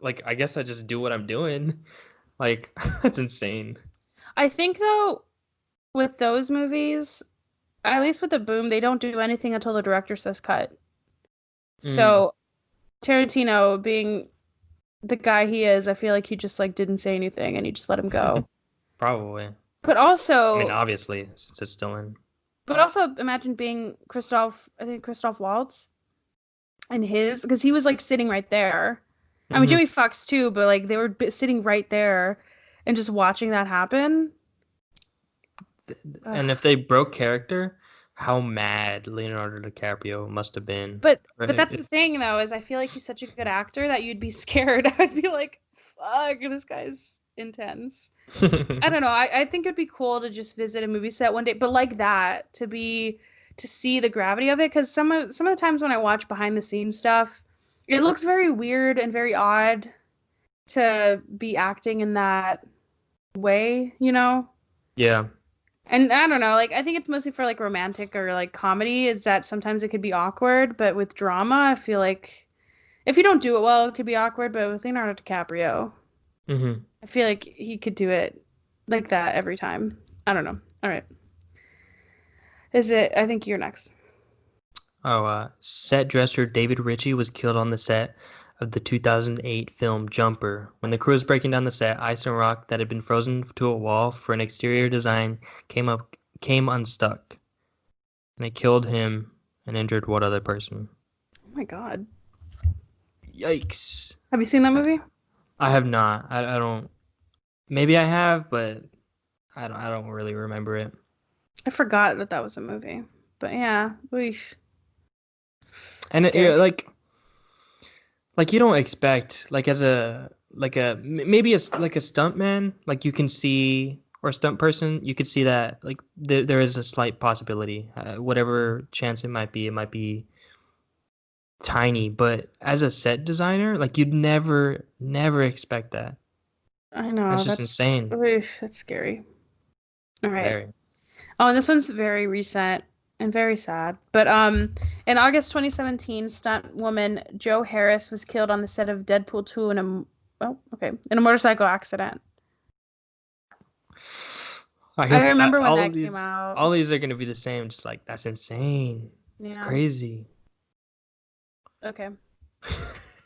like? I guess I just do what I'm doing. Like that's insane. I think though with those movies, at least with the Boom, they don't do anything until the director says cut. Mm, So Tarantino being the guy he is, I feel like he just like didn't say anything and he just let him go. probably. But I mean, also, obviously, since it's still in. imagine being I think Christoph Waltz and his, because he was like sitting right there. I mean, Hmm. Jimmy Fox too, but like they were sitting right there and just watching that happen. And Ugh. if they broke character, how mad Leonardo DiCaprio must have been. But Right? that's the thing though, is I feel like he's such a good actor that you'd be scared. I'd be like, fuck, this guy's intense. I don't know. I think it'd be cool to just visit a movie set one day, but like that, to see the gravity of it, because some of the times when I watch behind the scenes stuff, it looks very weird and very odd to be acting in that way, you know? Yeah. And I don't know, like I think it's mostly for like romantic or like comedy, is that sometimes it could be awkward, but with drama, I feel like if you don't do it well, it could be awkward, but with Leonardo DiCaprio, Hmm. I feel like he could do it like that every time. I don't know. All right. Is it? I think you're next. Oh, set dresser David Ritchie was killed on the set of the 2008 film Jumper. When the crew was breaking down the set, ice and rock that had been frozen to a wall for an exterior design came unstuck, and it killed him and injured one other person. Oh my God. Yikes! Have you seen that movie? I have not. I don't. Maybe I have, but I don't. I don't really remember it. I forgot that that was a movie. But yeah, oof, And scary. like you don't expect like as a maybe it's like a stunt man like you can see or a stunt person you could see that like there is a slight possibility whatever chance it might be tiny, but as a set designer like you'd never expect that. I That's know, just insane. that's scary. All right. Very. Oh, and this one's very recent and very sad. But in August 2017, stunt woman Joe Harris was killed on the set of Deadpool 2 in a motorcycle accident. I I guess remember when all that of came these out. all these are going to be the same, just like that's insane. It's Yeah. crazy. Okay.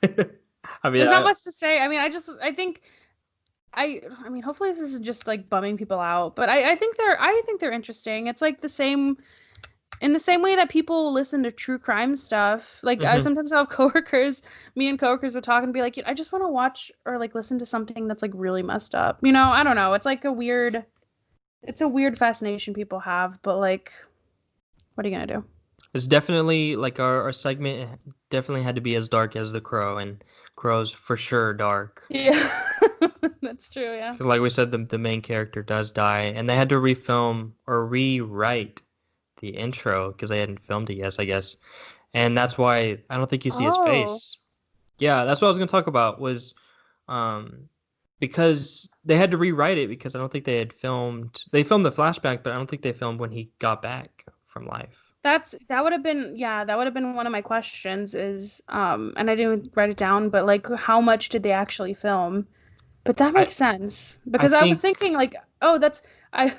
I mean There's not much to say. I mean, I think I mean, hopefully this is just like bumming people out, but I think they're interesting. It's like the same in the same way that people listen to true crime stuff. Like I Mhm. sometimes have coworkers, me and coworkers would talk and be like, I just want to watch or like listen to something that's like really messed up. You know, I don't know. It's a weird fascination people have, but like, what are you gonna do? It's definitely like our segment definitely had to be as dark as The Crow, and Crow's for sure dark. Yeah, that's true. Yeah. 'Cause like we said, the main character does die, and they had to refilm or rewrite the intro because they hadn't filmed it yet, I guess. And that's why I don't think you see his Oh, face. Yeah, that's what I was gonna talk about was um because they had to rewrite it because I don't think they filmed the flashback, but I don't think they filmed when he got back from life. that would have been yeah, that would have been one of my questions is and I didn't write it down, but like how much did they actually film? But that I makes sense I because I was think thinking like, oh, that's I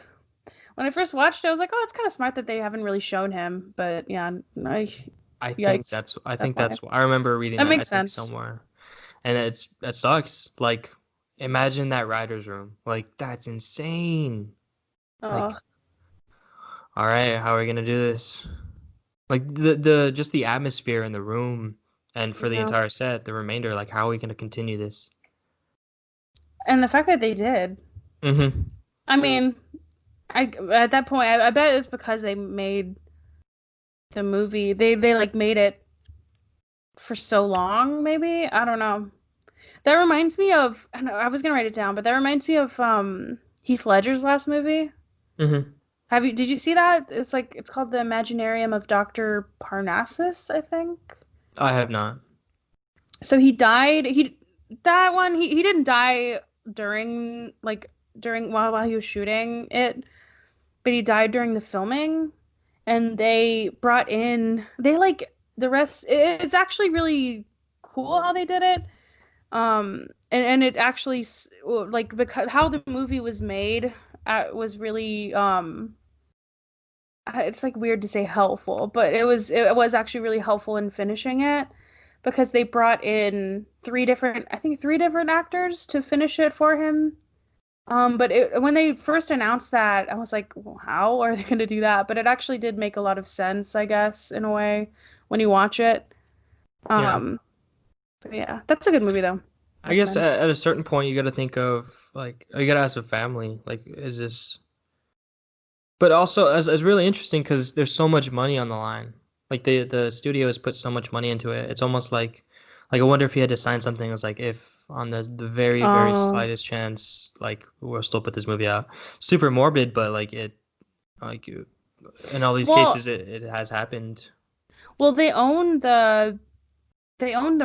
when I first watched it, I was like, oh, it's kind of smart that they haven't really shown him. But yeah, yikes, I that's think why. that's I remember reading That that I makes think sense. somewhere. And that sucks. Like imagine that writer's room. Like that's insane. Oh, Like all right, how are we gonna do this? Like the just the atmosphere in the room and for the Yeah. entire set, the remainder, like how are we gonna continue this? And the fact that they did. Mm-hmm. I mean, I at that point, I bet it's because they made the movie. They like made it for so long, maybe. I don't know. That reminds me of, I know I was gonna write it down, but that reminds me of Heath Ledger's last movie. Mm-hmm. Did you see that? It's called The Imaginarium of Dr. Parnassus, I think. I have not. So he died. That one he didn't die during while he was shooting it, but he died during the filming, and they brought in they like the rest. It's actually really cool how they did it. And it actually like because how the movie was made was really it's like weird to say helpful, but it was actually really helpful in finishing it because they brought in three different actors to finish it for him. But when they first announced that, I was like, well, how are they going to do that? But it actually did make a lot of sense, I guess, in a way when you watch it. Yeah. Um, but yeah, that's a good movie though. I guess Recommend. at a certain point you got to think of like you got to ask the family like is this but also as really interesting because there's so much money on the line. Like the studio has put so much money into it. It's almost like I wonder if he had to sign something. It was like if on the very Oh, slightest chance like we'll still put this movie out. Super morbid, but like it like in all these well, cases it has happened. well, they own the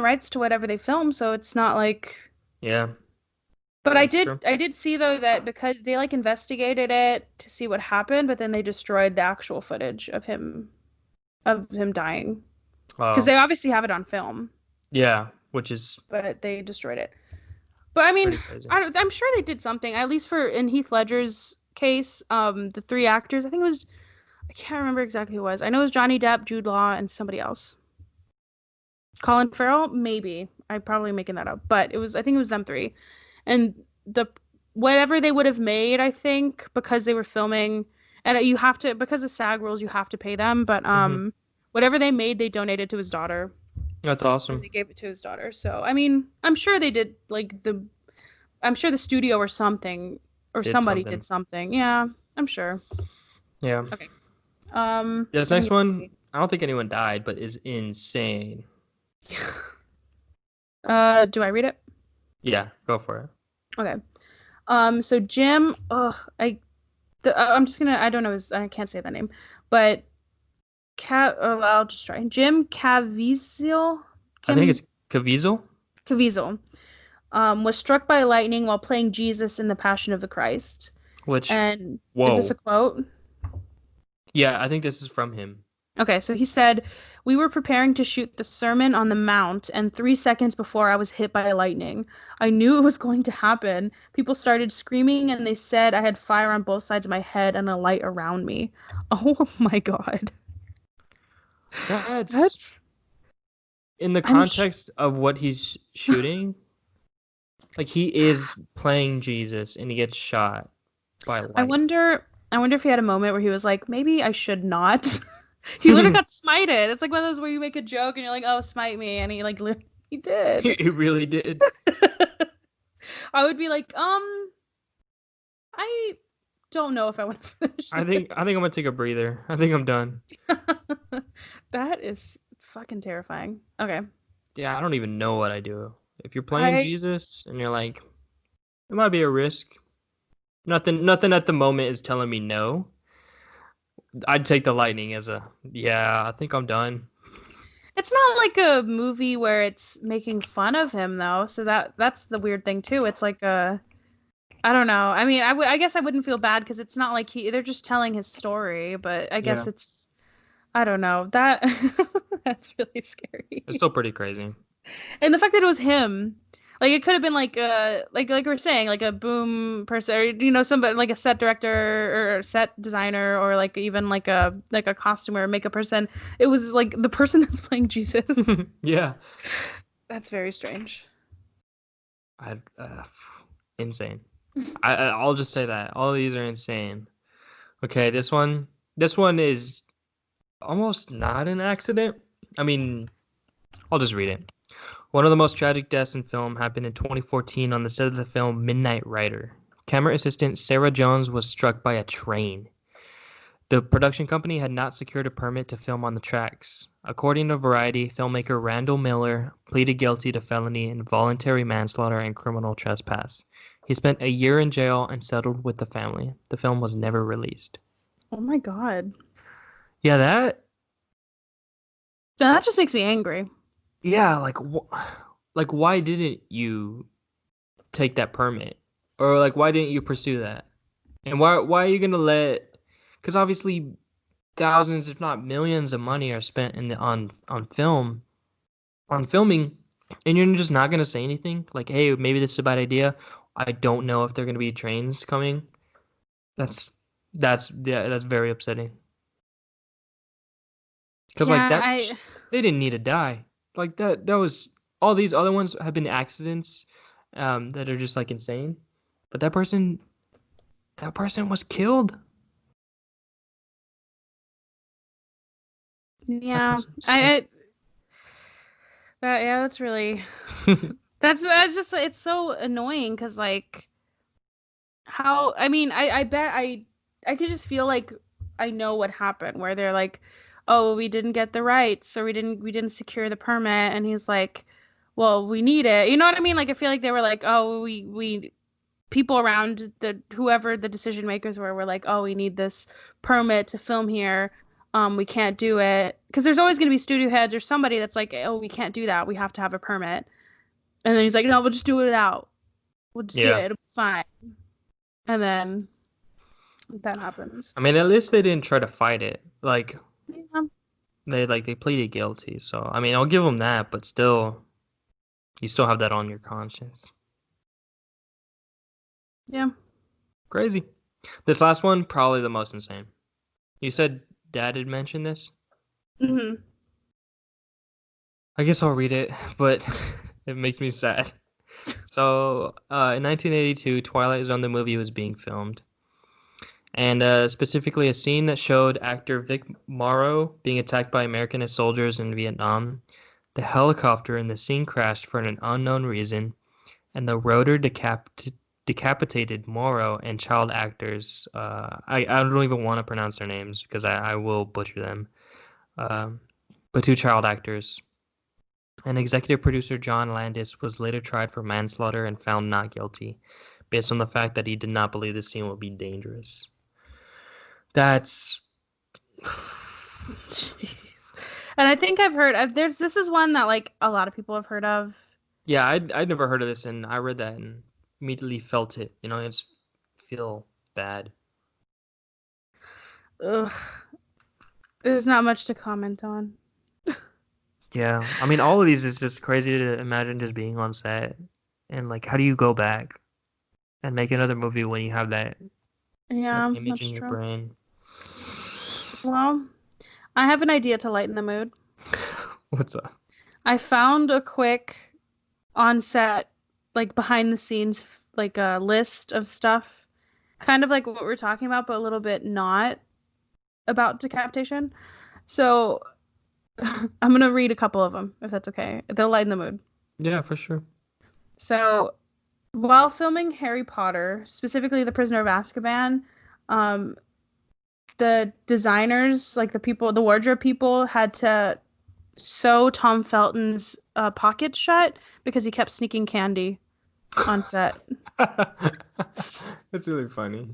rights to whatever they film, so it's not like. Yeah, But that's true. I did see though that because they like investigated it to see what happened, but then they destroyed the actual footage of him dying because Wow. they obviously have it on film, Yeah, which is but they destroyed it. But I mean, pretty crazy. I'm sure they did something at least for in Heath Ledger's case. The three actors, I think it was I can't remember exactly who it was. I know it was Johnny Depp, Jude Law, and somebody else. Colin Farrell, maybe. I'm probably making that up, but I think it was them three. And the whatever they would have made, I think, because they were filming, and you have to because of SAG rules, you have to pay them. But Hmm. whatever they made, they donated to his daughter, That's and awesome. they gave it to his daughter. So I mean, I'm sure they did I'm sure the studio or something or Did somebody did something. something. Yeah, I'm sure. Yeah. Okay. This I next think one, I don't think anyone died, but is insane. do I read it? Yeah, go for it. Okay. So Jim, I'm just gonna, I don't know I can't say that name, but I'll just try. Jim I think Kim it's Caviezel, Caviezel, was struck by lightning while playing Jesus in The Passion of the Christ. which, And is this a whoa. quote? Yeah, I think this is from him. Okay, so he said, "We were preparing to shoot the Sermon on the Mount, and 3 seconds before I was hit by lightning. I knew it was going to happen. People started screaming, and they said I had fire on both sides of my head and a light around me." Oh my God. That's That's, in the I'm, sh context of what he's shooting. Like he is playing Jesus and he gets shot by I light. wonder, I wonder if he had a moment where he was like, maybe I should not. He literally got smited. It's like one of those where you make a joke and you're like, oh, smite me. And he like, he did. He really did. I would be like, I don't know if I want to finish I think I'm gonna take a breather. I think I'm done. it. That is fucking terrifying. Okay. Yeah, I don't even know what I do. If you're playing I Jesus and you're like, it might be a risk. Nothing at the moment is telling me no. I'd take the lightning as a yeah, I think I'm done. It's not like a movie where it's making fun of him though. So that's the weird thing too. It's like a I don't know. I mean, I guess I wouldn't feel bad because it's not like they're just telling his story, but I guess Yeah. I don't know. That that's really It's scary. still pretty crazy. And the fact that it was him, like it could have been like we are saying, like a boom person or somebody like a set director or set designer or like even like a costumer or makeup person. It was like the person that's playing Jesus. Yeah. That's very strange. I insane. I'll just say that all these are insane. Okay, this one. This one is almost not an accident. I mean, I'll just read it. One of the most tragic deaths in film happened in 2014 on the set of the film Midnight Rider. Camera assistant Sarah Jones was struck by a train. The production company had not secured a permit to film on the tracks. According to Variety, filmmaker Randall Miller pleaded guilty to felony involuntary manslaughter and criminal trespass. He spent a year in jail and settled with the family. The film was never released. Oh my God. Yeah, that. That just makes me angry. Yeah, like why didn't you take that permit, or like why didn't you pursue that? And why are you gonna let? Because obviously thousands, if not millions, of money are spent in the on filming, and you're just not gonna say anything. Like, hey, maybe this is a bad idea. I don't know if there are gonna be trains coming. That's that's very upsetting. Because like Yeah, that, they didn't need to die. Like that was all these other ones have been accidents, that are just like insane. But that person was killed. That yeah, person was killed. that's really, that's just, it's so annoying because like how, I mean, I bet I could just feel like I know what happened where they're like, oh, we didn't get the rights or we didn't secure the permit, and he's like, well, we need it. You know what I mean? Like I feel like they were like, oh, we people around the whoever the decision makers were like, oh, we need this permit to film here. We can't do it because there's always going to be studio heads or somebody that's like, oh, we can't do that. We have to have a permit. And then he's like, no, we'll just do it out. We'll just do Yeah. it. It'll be fine. And then that happens. I mean, at least they didn't try to fight it. Like Yeah. they pleaded guilty. So I mean, I'll give them that. But still, you still have that on your conscience. Yeah. Crazy. This last one, probably the most insane. You said Dad had mentioned this. Hmm. I guess I'll read it, but it makes me sad. So, in 1982, Twilight Zone the movie was being filmed, and specifically a scene that showed actor Vic Morrow being attacked by American soldiers in Vietnam. The helicopter in the scene crashed for an unknown reason, and the rotor decapitated Morrow and child actors. I don't even want to pronounce their names because I will butcher them. Um, but two child actors. And executive producer John Landis was later tried for manslaughter and found not guilty, based on the fact that he did not believe the scene would be dangerous. That's Jeez. And I think I've heard of there's this is one that like a lot of people have heard of. yeah, I'd never heard of this, and I read that and immediately felt it. You know, it's feel bad. Ugh. There's not much to comment on. Yeah, I mean, all of these is just crazy to imagine just being on set, and like, how do you go back and make another movie when you have that Yeah, image that's in your true. brain? Well, I have an idea to lighten the mood. What's up? I found a quick on set, like behind the scenes, like a list of stuff, kind of like what we're talking about, but a little bit not about decapitation. So I'm gonna read a couple of them, if that's okay. They'll lighten the mood. Yeah, for sure. So while filming Harry Potter, specifically The Prisoner of Azkaban, um, the designers, like the people, the wardrobe people, had to sew Tom Felton's pockets shut because he kept sneaking candy on set. That's really funny.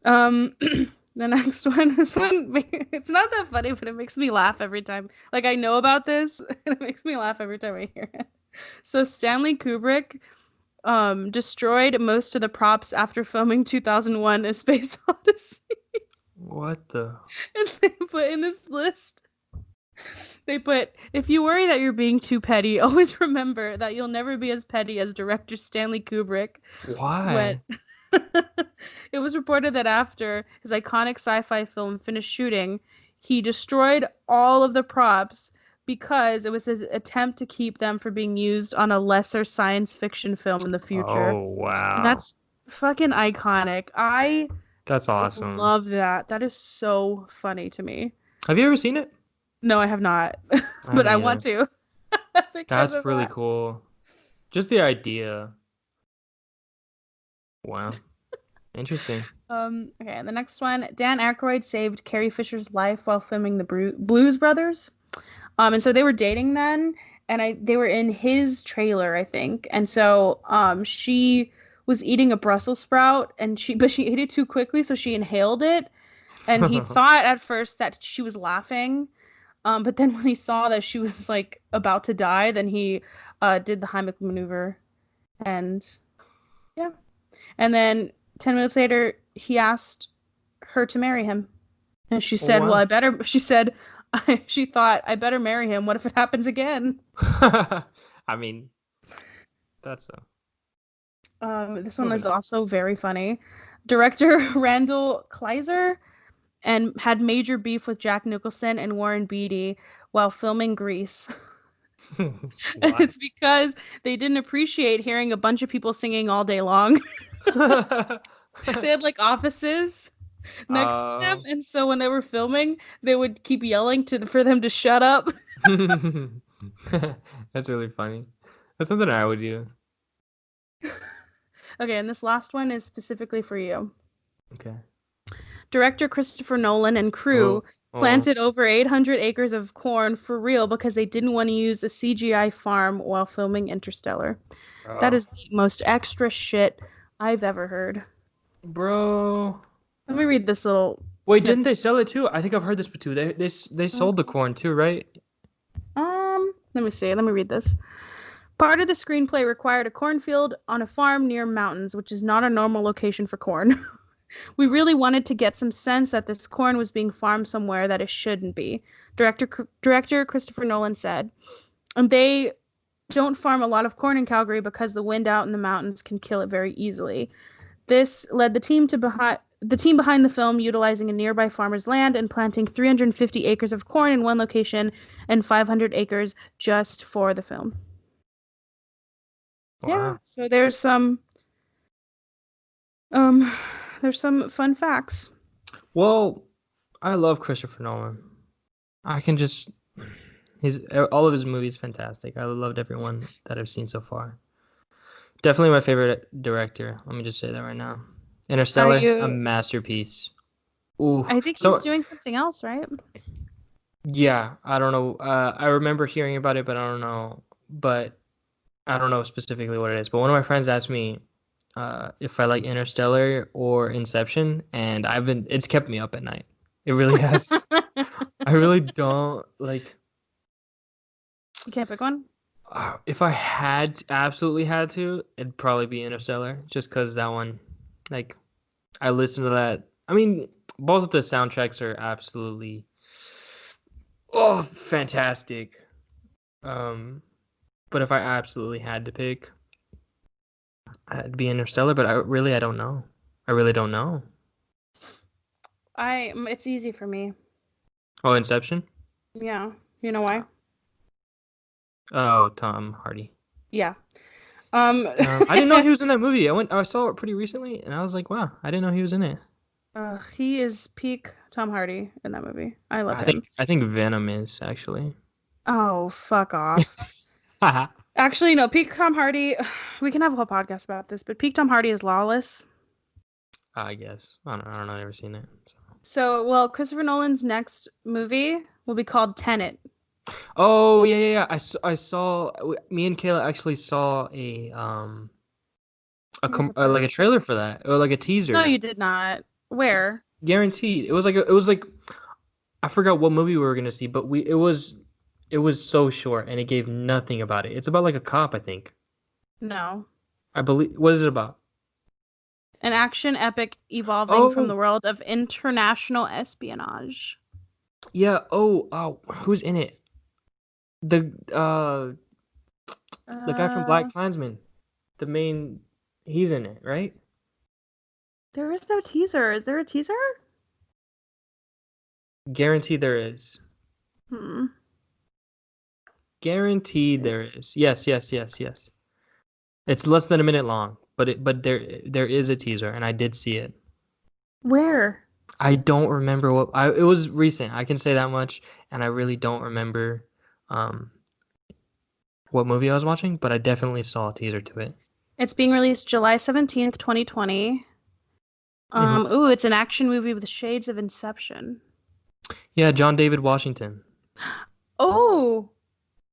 Um, the next one, this one, it's not that funny, but it makes me laugh every time. Like I know about this, and it makes me laugh every time I hear it. So Stanley Kubrick destroyed most of the props after filming 2001: A Space Odyssey. What the? And they put in this list, they put, if you worry that you're being too petty, always remember that you'll never be as petty as director Stanley Kubrick. When Why? it was reported that after his iconic sci-fi film finished shooting, he destroyed all of the props because it was his attempt to keep them from being used on a lesser science fiction film in the future. Oh, And wow. that's fucking iconic. I That's I awesome. love that. That is so funny to me. Have you ever seen it? No, I have not, I but haven't I want either. to because That's of really that. cool. Just the idea. Wow. Interesting. Okay, the next one. Dan Aykroyd saved Carrie Fisher's life while filming the Blues Brothers. And so they were dating then, and they were in his trailer, I think. And so she was eating a Brussels sprout, and she ate it too quickly, so she inhaled it. And he thought at first that she was laughing, but then when he saw that she was like about to die, then he did the Heimlich maneuver, and yeah. And then 10 minutes later, he asked her to marry him. And she Oh, said, "Well, wow. I better." She said, "She thought I better marry him. What if it happens again?" I mean, that's a This one moving is on. also very funny. Director Randall Kleiser and had major beef with Jack Nicholson and Warren Beatty while filming Grease. Why? It's because they didn't appreciate hearing a bunch of people singing all day long. They had like offices next to them, Uh, and so when they were filming, they would keep yelling for them to shut up. that's really funny. That's something I would do. Okay, and this last one is specifically for you. Okay. Director Christopher Nolan and crew Oh, oh, planted over 800 acres of corn for real because they didn't want to use a CGI farm while filming Interstellar. That oh. is the most extra shit I've ever heard. Bro. Let me read this little Wait, didn't snippet. they sell it too? I think I've heard this too. They sold the corn too, right? Let me see. Let me read this. Part of the screenplay required a cornfield on a farm near mountains, which is not a normal location for corn. We really wanted to get some sense that this corn was being farmed somewhere that it shouldn't be. Director Christopher Nolan said. And they don't farm a lot of corn in Calgary because the wind out in the mountains can kill it very easily. This led the team behind the film utilizing a nearby farmer's land and planting 350 acres of corn in one location and 500 acres just for the film. Yeah, Wow. so um there's some fun facts. Well, I love Christopher Nolan. I can just his all of his movies fantastic. I loved everyone that I've seen so far. Definitely my favorite director. Let me just say that right now. Are Interstellar, a you masterpiece. Ooh. I think he's So doing something else, right? yeah, I don't know. I remember hearing about it, but I don't know specifically what it is. But one of my friends asked me if I like Interstellar or Inception, and it's kept me up at night. It really has. I really don't like. You can't pick one? If I absolutely had to, it'd probably be Interstellar, just because that one, like, I listen to that. I mean, both of the soundtracks are absolutely, oh, fantastic. Um, but if I absolutely had to pick, it'd be Interstellar. But I don't know. I really don't know. It's easy for me. Oh, Inception. Yeah. You know why? Oh, Tom Hardy. Yeah. Um I didn't know he was in that movie. I saw it pretty recently, and I was like, wow, I didn't know he was in it. he is peak Tom Hardy in that movie. I love him. I think Venom is actually. Oh, fuck off. Actually, no, peak Tom Hardy. We can have a whole podcast about this, but peak Tom Hardy is Lawless. I guess. I don't know. I've never seen it. So. So, well, Christopher Nolan's next movie will be called Tenet. Oh yeah. I saw. Me and Kayla actually saw Where's the like a first? trailer for that, or like a No, teaser. you did not. Where? Guaranteed. It was like I forgot what movie we were gonna see, but it was so short and it gave nothing about it. It's about like a cop, I think. No. I believe. What is it about? An action epic evolving from Oh the world of international espionage. yeah. Oh, who's in it? The the guy from Uh, Black Klansman. The main. He's in it, right? there is no teaser. Is there a teaser? Guaranteed there is. Hmm. Guaranteed there is. Yes. It's less than a minute long, but there is a teaser, and I did see it. Where? I don't remember it was recent. I can say that much, and I really don't remember um what movie I was watching, but I definitely saw a teaser to it. It's being released July 17th, 2020. Hmm. Ooh, it's an action movie with shades of Inception. Yeah, John David Washington. Oh,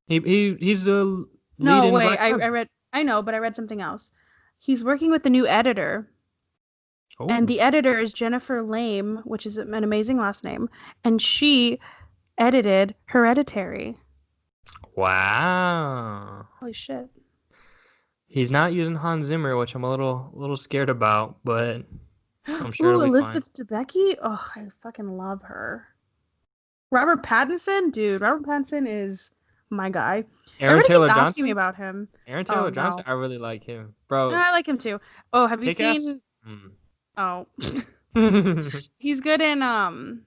He's the lead no, in wait. Black I Panther. read I know, but I read something else. He's working with the new editor, and Oh, the editor is Jennifer Lame, which is an amazing last name, and she edited Hereditary. wow. Holy shit. He's not using Hans Zimmer, which I'm a little scared about, but I'm sure it'll Ooh, be fine. Elizabeth Debicki. Oh, I fucking love her. Robert Pattinson, dude. Robert Pattinson is my guy. Aaron Everybody keeps Taylor asking me Johnson? about him. Aaron Oh Taylor Johnson, no, I really like him. Bro, I like him too. Oh, have you Kick-Ass? seen? Hmm. Oh, he's good in Fuck,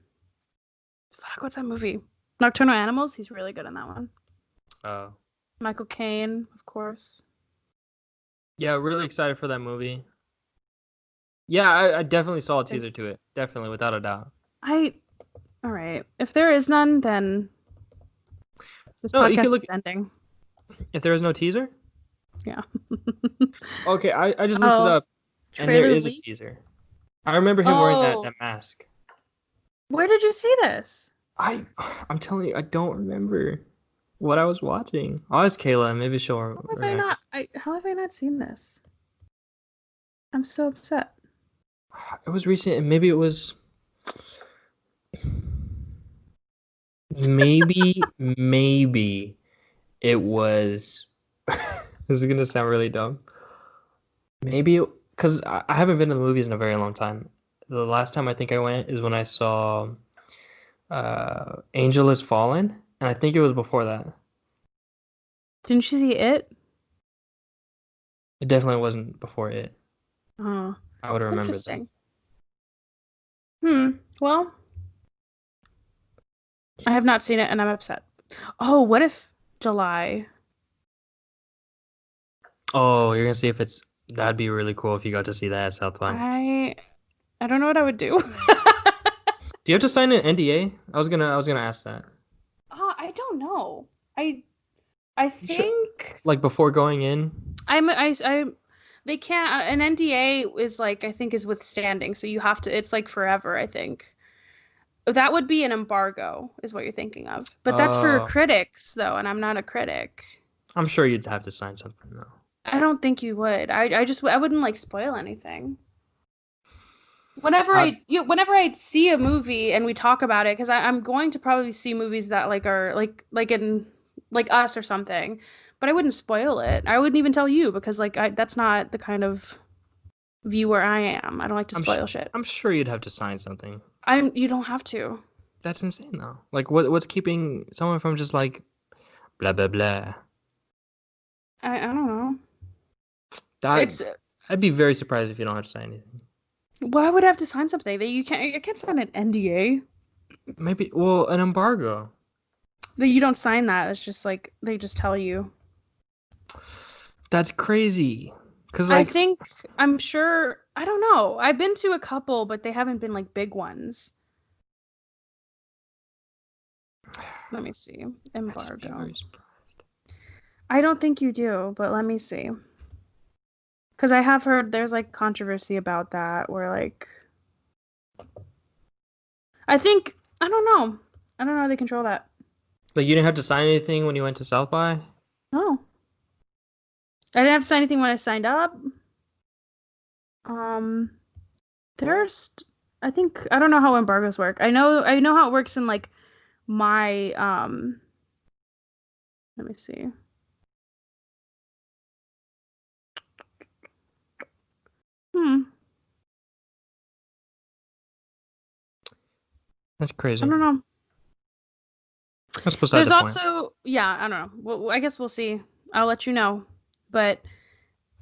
what's that movie? Nocturnal Animals. He's really good in that one. Oh. Michael Caine, of course. Yeah, really excited for that movie. Yeah, I definitely saw a And teaser to it. Definitely, without a doubt. I, all right. If there is none, then this No, you can podcast look is ending. if there is no teaser. Yeah. Okay, I just looked it Oh, up and there trailer is a leak. teaser. I remember him wearing that Oh, that mask. where did you see this? I I'm telling you, I don't remember what I was watching. I'll ask Kayla, maybe she'll How have I remember. not? How have I not seen this? I'm so upset. It was recent, and maybe it was maybe it was this is gonna sound really dumb. Maybe because I haven't been to the movies in a very long time. The last time I think I went is when I saw Angel Has Fallen, and I think it was before that. Didn't you see it? It definitely wasn't before it. Oh, I would have remembered that. interesting. Well, I have not seen it and I'm upset. Oh, what if July? Oh, you're gonna see if it's that'd be really cool if you got to see that at South by. I I don't know what I would do. Do you have to sign an NDA? I was gonna ask that. I don't know. I I You should think like before going in. I they can't an NDA is like I think is withstanding, so you have to it's like forever, I think. That would be an embargo, is what you're thinking of. But that's for Uh, critics though, and I'm not a critic. I'm sure you'd have to sign something though. I don't think you would. I just I wouldn't like spoil anything. I, Whenever I see a movie and we talk about it, because I'm going to probably see movies that like are like in like Us or something, but I wouldn't spoil it. I wouldn't even tell you because like that's not the kind of viewer I am. I don't like to I'm sh spoil shit. I'm sure you'd have to sign something. I'm you don't have to. That's insane though. Like what's keeping someone from just like blah blah blah? I don't know. That It's I'd be very surprised if you don't have to sign anything. why would I have to sign something that you can't sign an NDA Maybe well an embargo. that you don't sign that. It's just like they just tell you. That's crazy. Cause I like think I'm sure I don't know. I've been to a couple, but they haven't been like big ones. Let me see. I'd just be Embargo. very surprised. I don't think you do, but let me see. Because I have heard there's like controversy about that where like I think I don't know. I don't know how they control that. Like you didn't have to sign anything when you went to South by? No. I didn't have to sign anything when I signed up. Um there's I think I don't know how embargoes work. I know how it works in like my let me see. Hmm. That's I crazy. don't know. That's beside There's the point. also, yeah, I don't know. Well, I guess we'll see. I'll let you know. But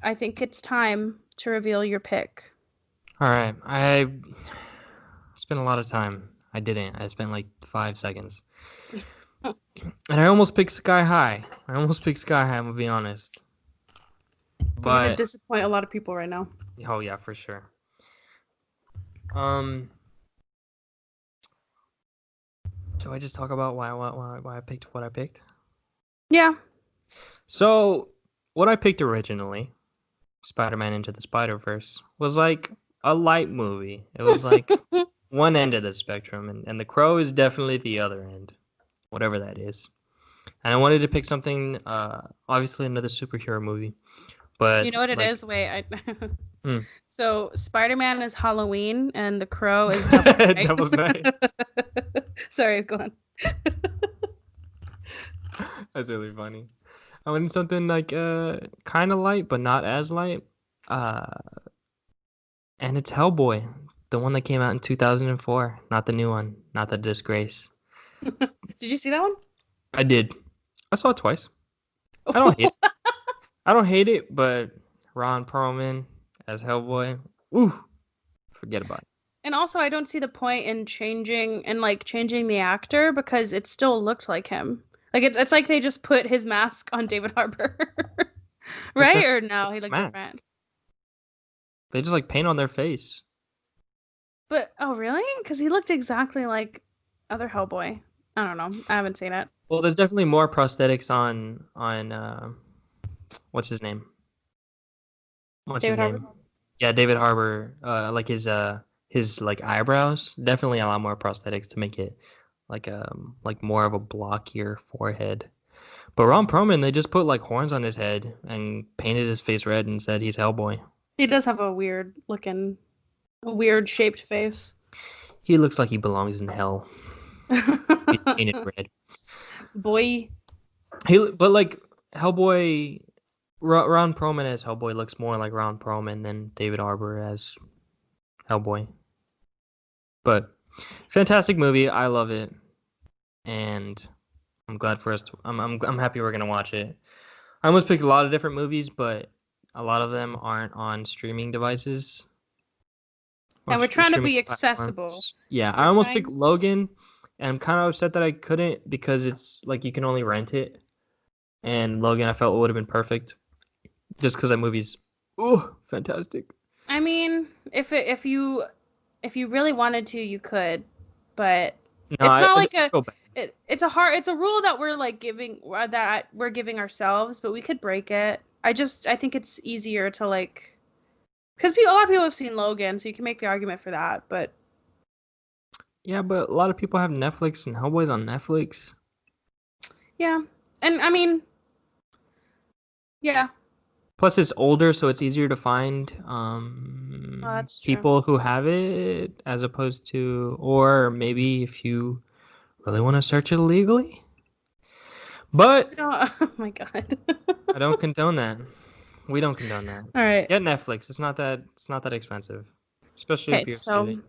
I think it's time to reveal your pick. All right. I spent a lot of time. I didn't. I spent like 5 seconds. And I almost picked Sky High. I'm gonna be honest. You're gonna But disappoint a lot of people right now. oh yeah, for sure. Um, do I just talk about why I picked what I picked? Yeah. So, what I picked originally, Spider-Man Into the Spider-Verse, was like a light movie. It was like one end of the spectrum, and The Crow is definitely the other end, whatever that is. And I wanted to pick something, obviously another superhero movie, You but know what it like, is? Wait, I hmm. so Spider-Man is Halloween and the Crow is Devil's Night. Devil's Night. Sorry, go on. That's really funny. I wanted something like kind of light, but not as light. Uh, and it's Hellboy, the one that came out in 2004, not the new one, not the Disgrace. Did you see that one? I did. I saw it twice. I don't hate it. I don't hate it, but Ron Perlman as Hellboy, ooh, forget about it. And also, I don't see the point in changing the actor because it still looked like him. Like it's like they just put his mask on David Harbour. But Right? that's Or no, he a looked mask. different. They just like paint on their face. But oh really? Because he looked exactly like other Hellboy. I don't know. I haven't seen it. Well, there's definitely more prosthetics on what's his name? What's his David Harbour. name? Yeah, David Harbour. Like his like eyebrows. Definitely a lot more prosthetics to make it like more of a blockier forehead. But Ron Perlman, they just put like horns on his head and painted his face red and said he's Hellboy. He does have a weird shaped face. He looks like he belongs in hell. He's painted red. Boy. But like Hellboy, Ron Perlman as Hellboy looks more like Ron Perlman than David Harbour as Hellboy. But fantastic movie. I love it, and I'm glad for us. I'm happy we're gonna watch it. I almost picked a lot of different movies, but a lot of them aren't on streaming devices or And we're trying to streaming be accessible. platforms. Yeah, I We're almost picked trying. Logan, and I'm kind of upset that I couldn't because it's like you can only rent it. And Logan, I felt would have been perfect, just because that movie's fantastic. I mean, if you really wanted to, you could, but No, it's not I like a feel bad. it's a rule that we're like giving ourselves, but we could break it. I think it's easier to like because a lot of people have seen Logan, so you can make the argument for that. But Yeah, but a lot of people have Netflix, and Hellboy's on Netflix. yeah, and I mean, yeah, Plus, it's older, so it's easier to find that's true. people who have it as opposed to, or maybe if you really want to search it illegally. But No, oh my God. I don't condone that. We don't condone that. All right. Get Netflix. It's not that expensive, especially Okay, if you're a student.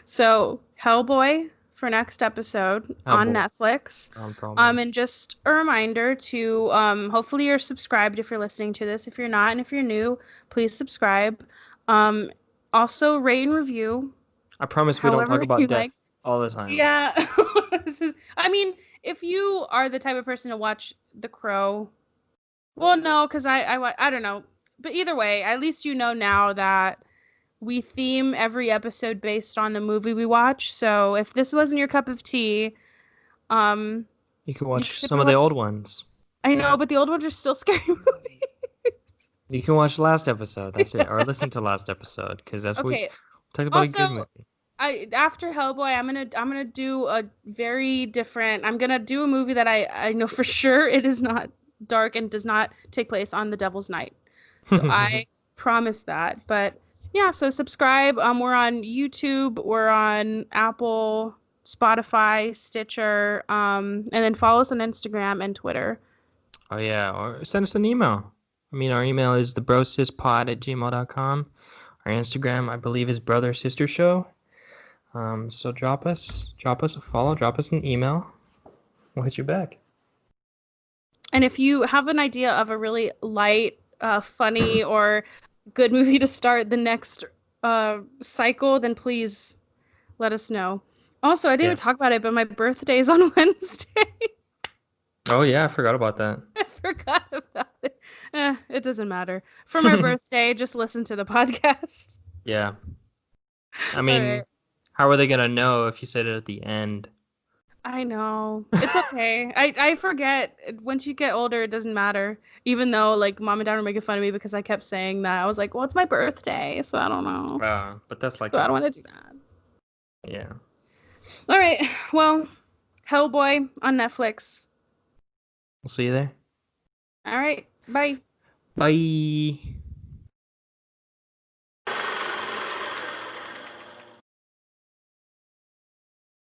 so Hellboy for next episode on Hellboy, Netflix. Ron Perlman. And just a reminder to hopefully you're subscribed if you're listening to this. If you're not, and if you're new, please subscribe. Um, also rate and review I promise we don't talk however about you like. death all the time. Yeah. I mean, if you are the type of person to watch The Crow, well, no, because I don't know. But either way, at least you know now that we theme every episode based on the movie we watch. So if this wasn't your cup of tea, um, You can you watch could some of the watch. old ones. I know, but the old ones are still scary movies. You can watch last episode. That's it, or listen to last episode because that's what we Okay. talk about a good Also, movie. I after Hellboy, I'm gonna do a very different. I'm gonna do a movie that I know for sure it is not dark and does not take place on the Devil's Night. So I promise that. But yeah, so subscribe. We're on YouTube. We're on Apple, Spotify, Stitcher. And then follow us on Instagram and Twitter. Oh yeah, or send us an email. I mean, our email is thebrosispod@gmail.com. Our Instagram, I believe, is Brother Sister Show. So drop us a follow, drop us an email. We'll hit you back. And if you have an idea of a really light, funny, or good movie to start the next cycle, then please let us know. Also, I didn't Yeah. even talk about it, but my birthday is on Wednesday. Oh yeah, I forgot about that. I forgot about it. It doesn't matter. For my birthday, just listen to the podcast. Yeah. I All right. mean, how are they gonna know if you said it at the end? I know. It's okay. I forget. Once you get older, it doesn't matter. Even though like mom and dad were making fun of me because I kept saying that. I was like, well, it's my birthday, so I don't know. But that's like So I don't want to do that. yeah. All right. Well, Hellboy on Netflix. We'll see you there. All right. Bye. Bye.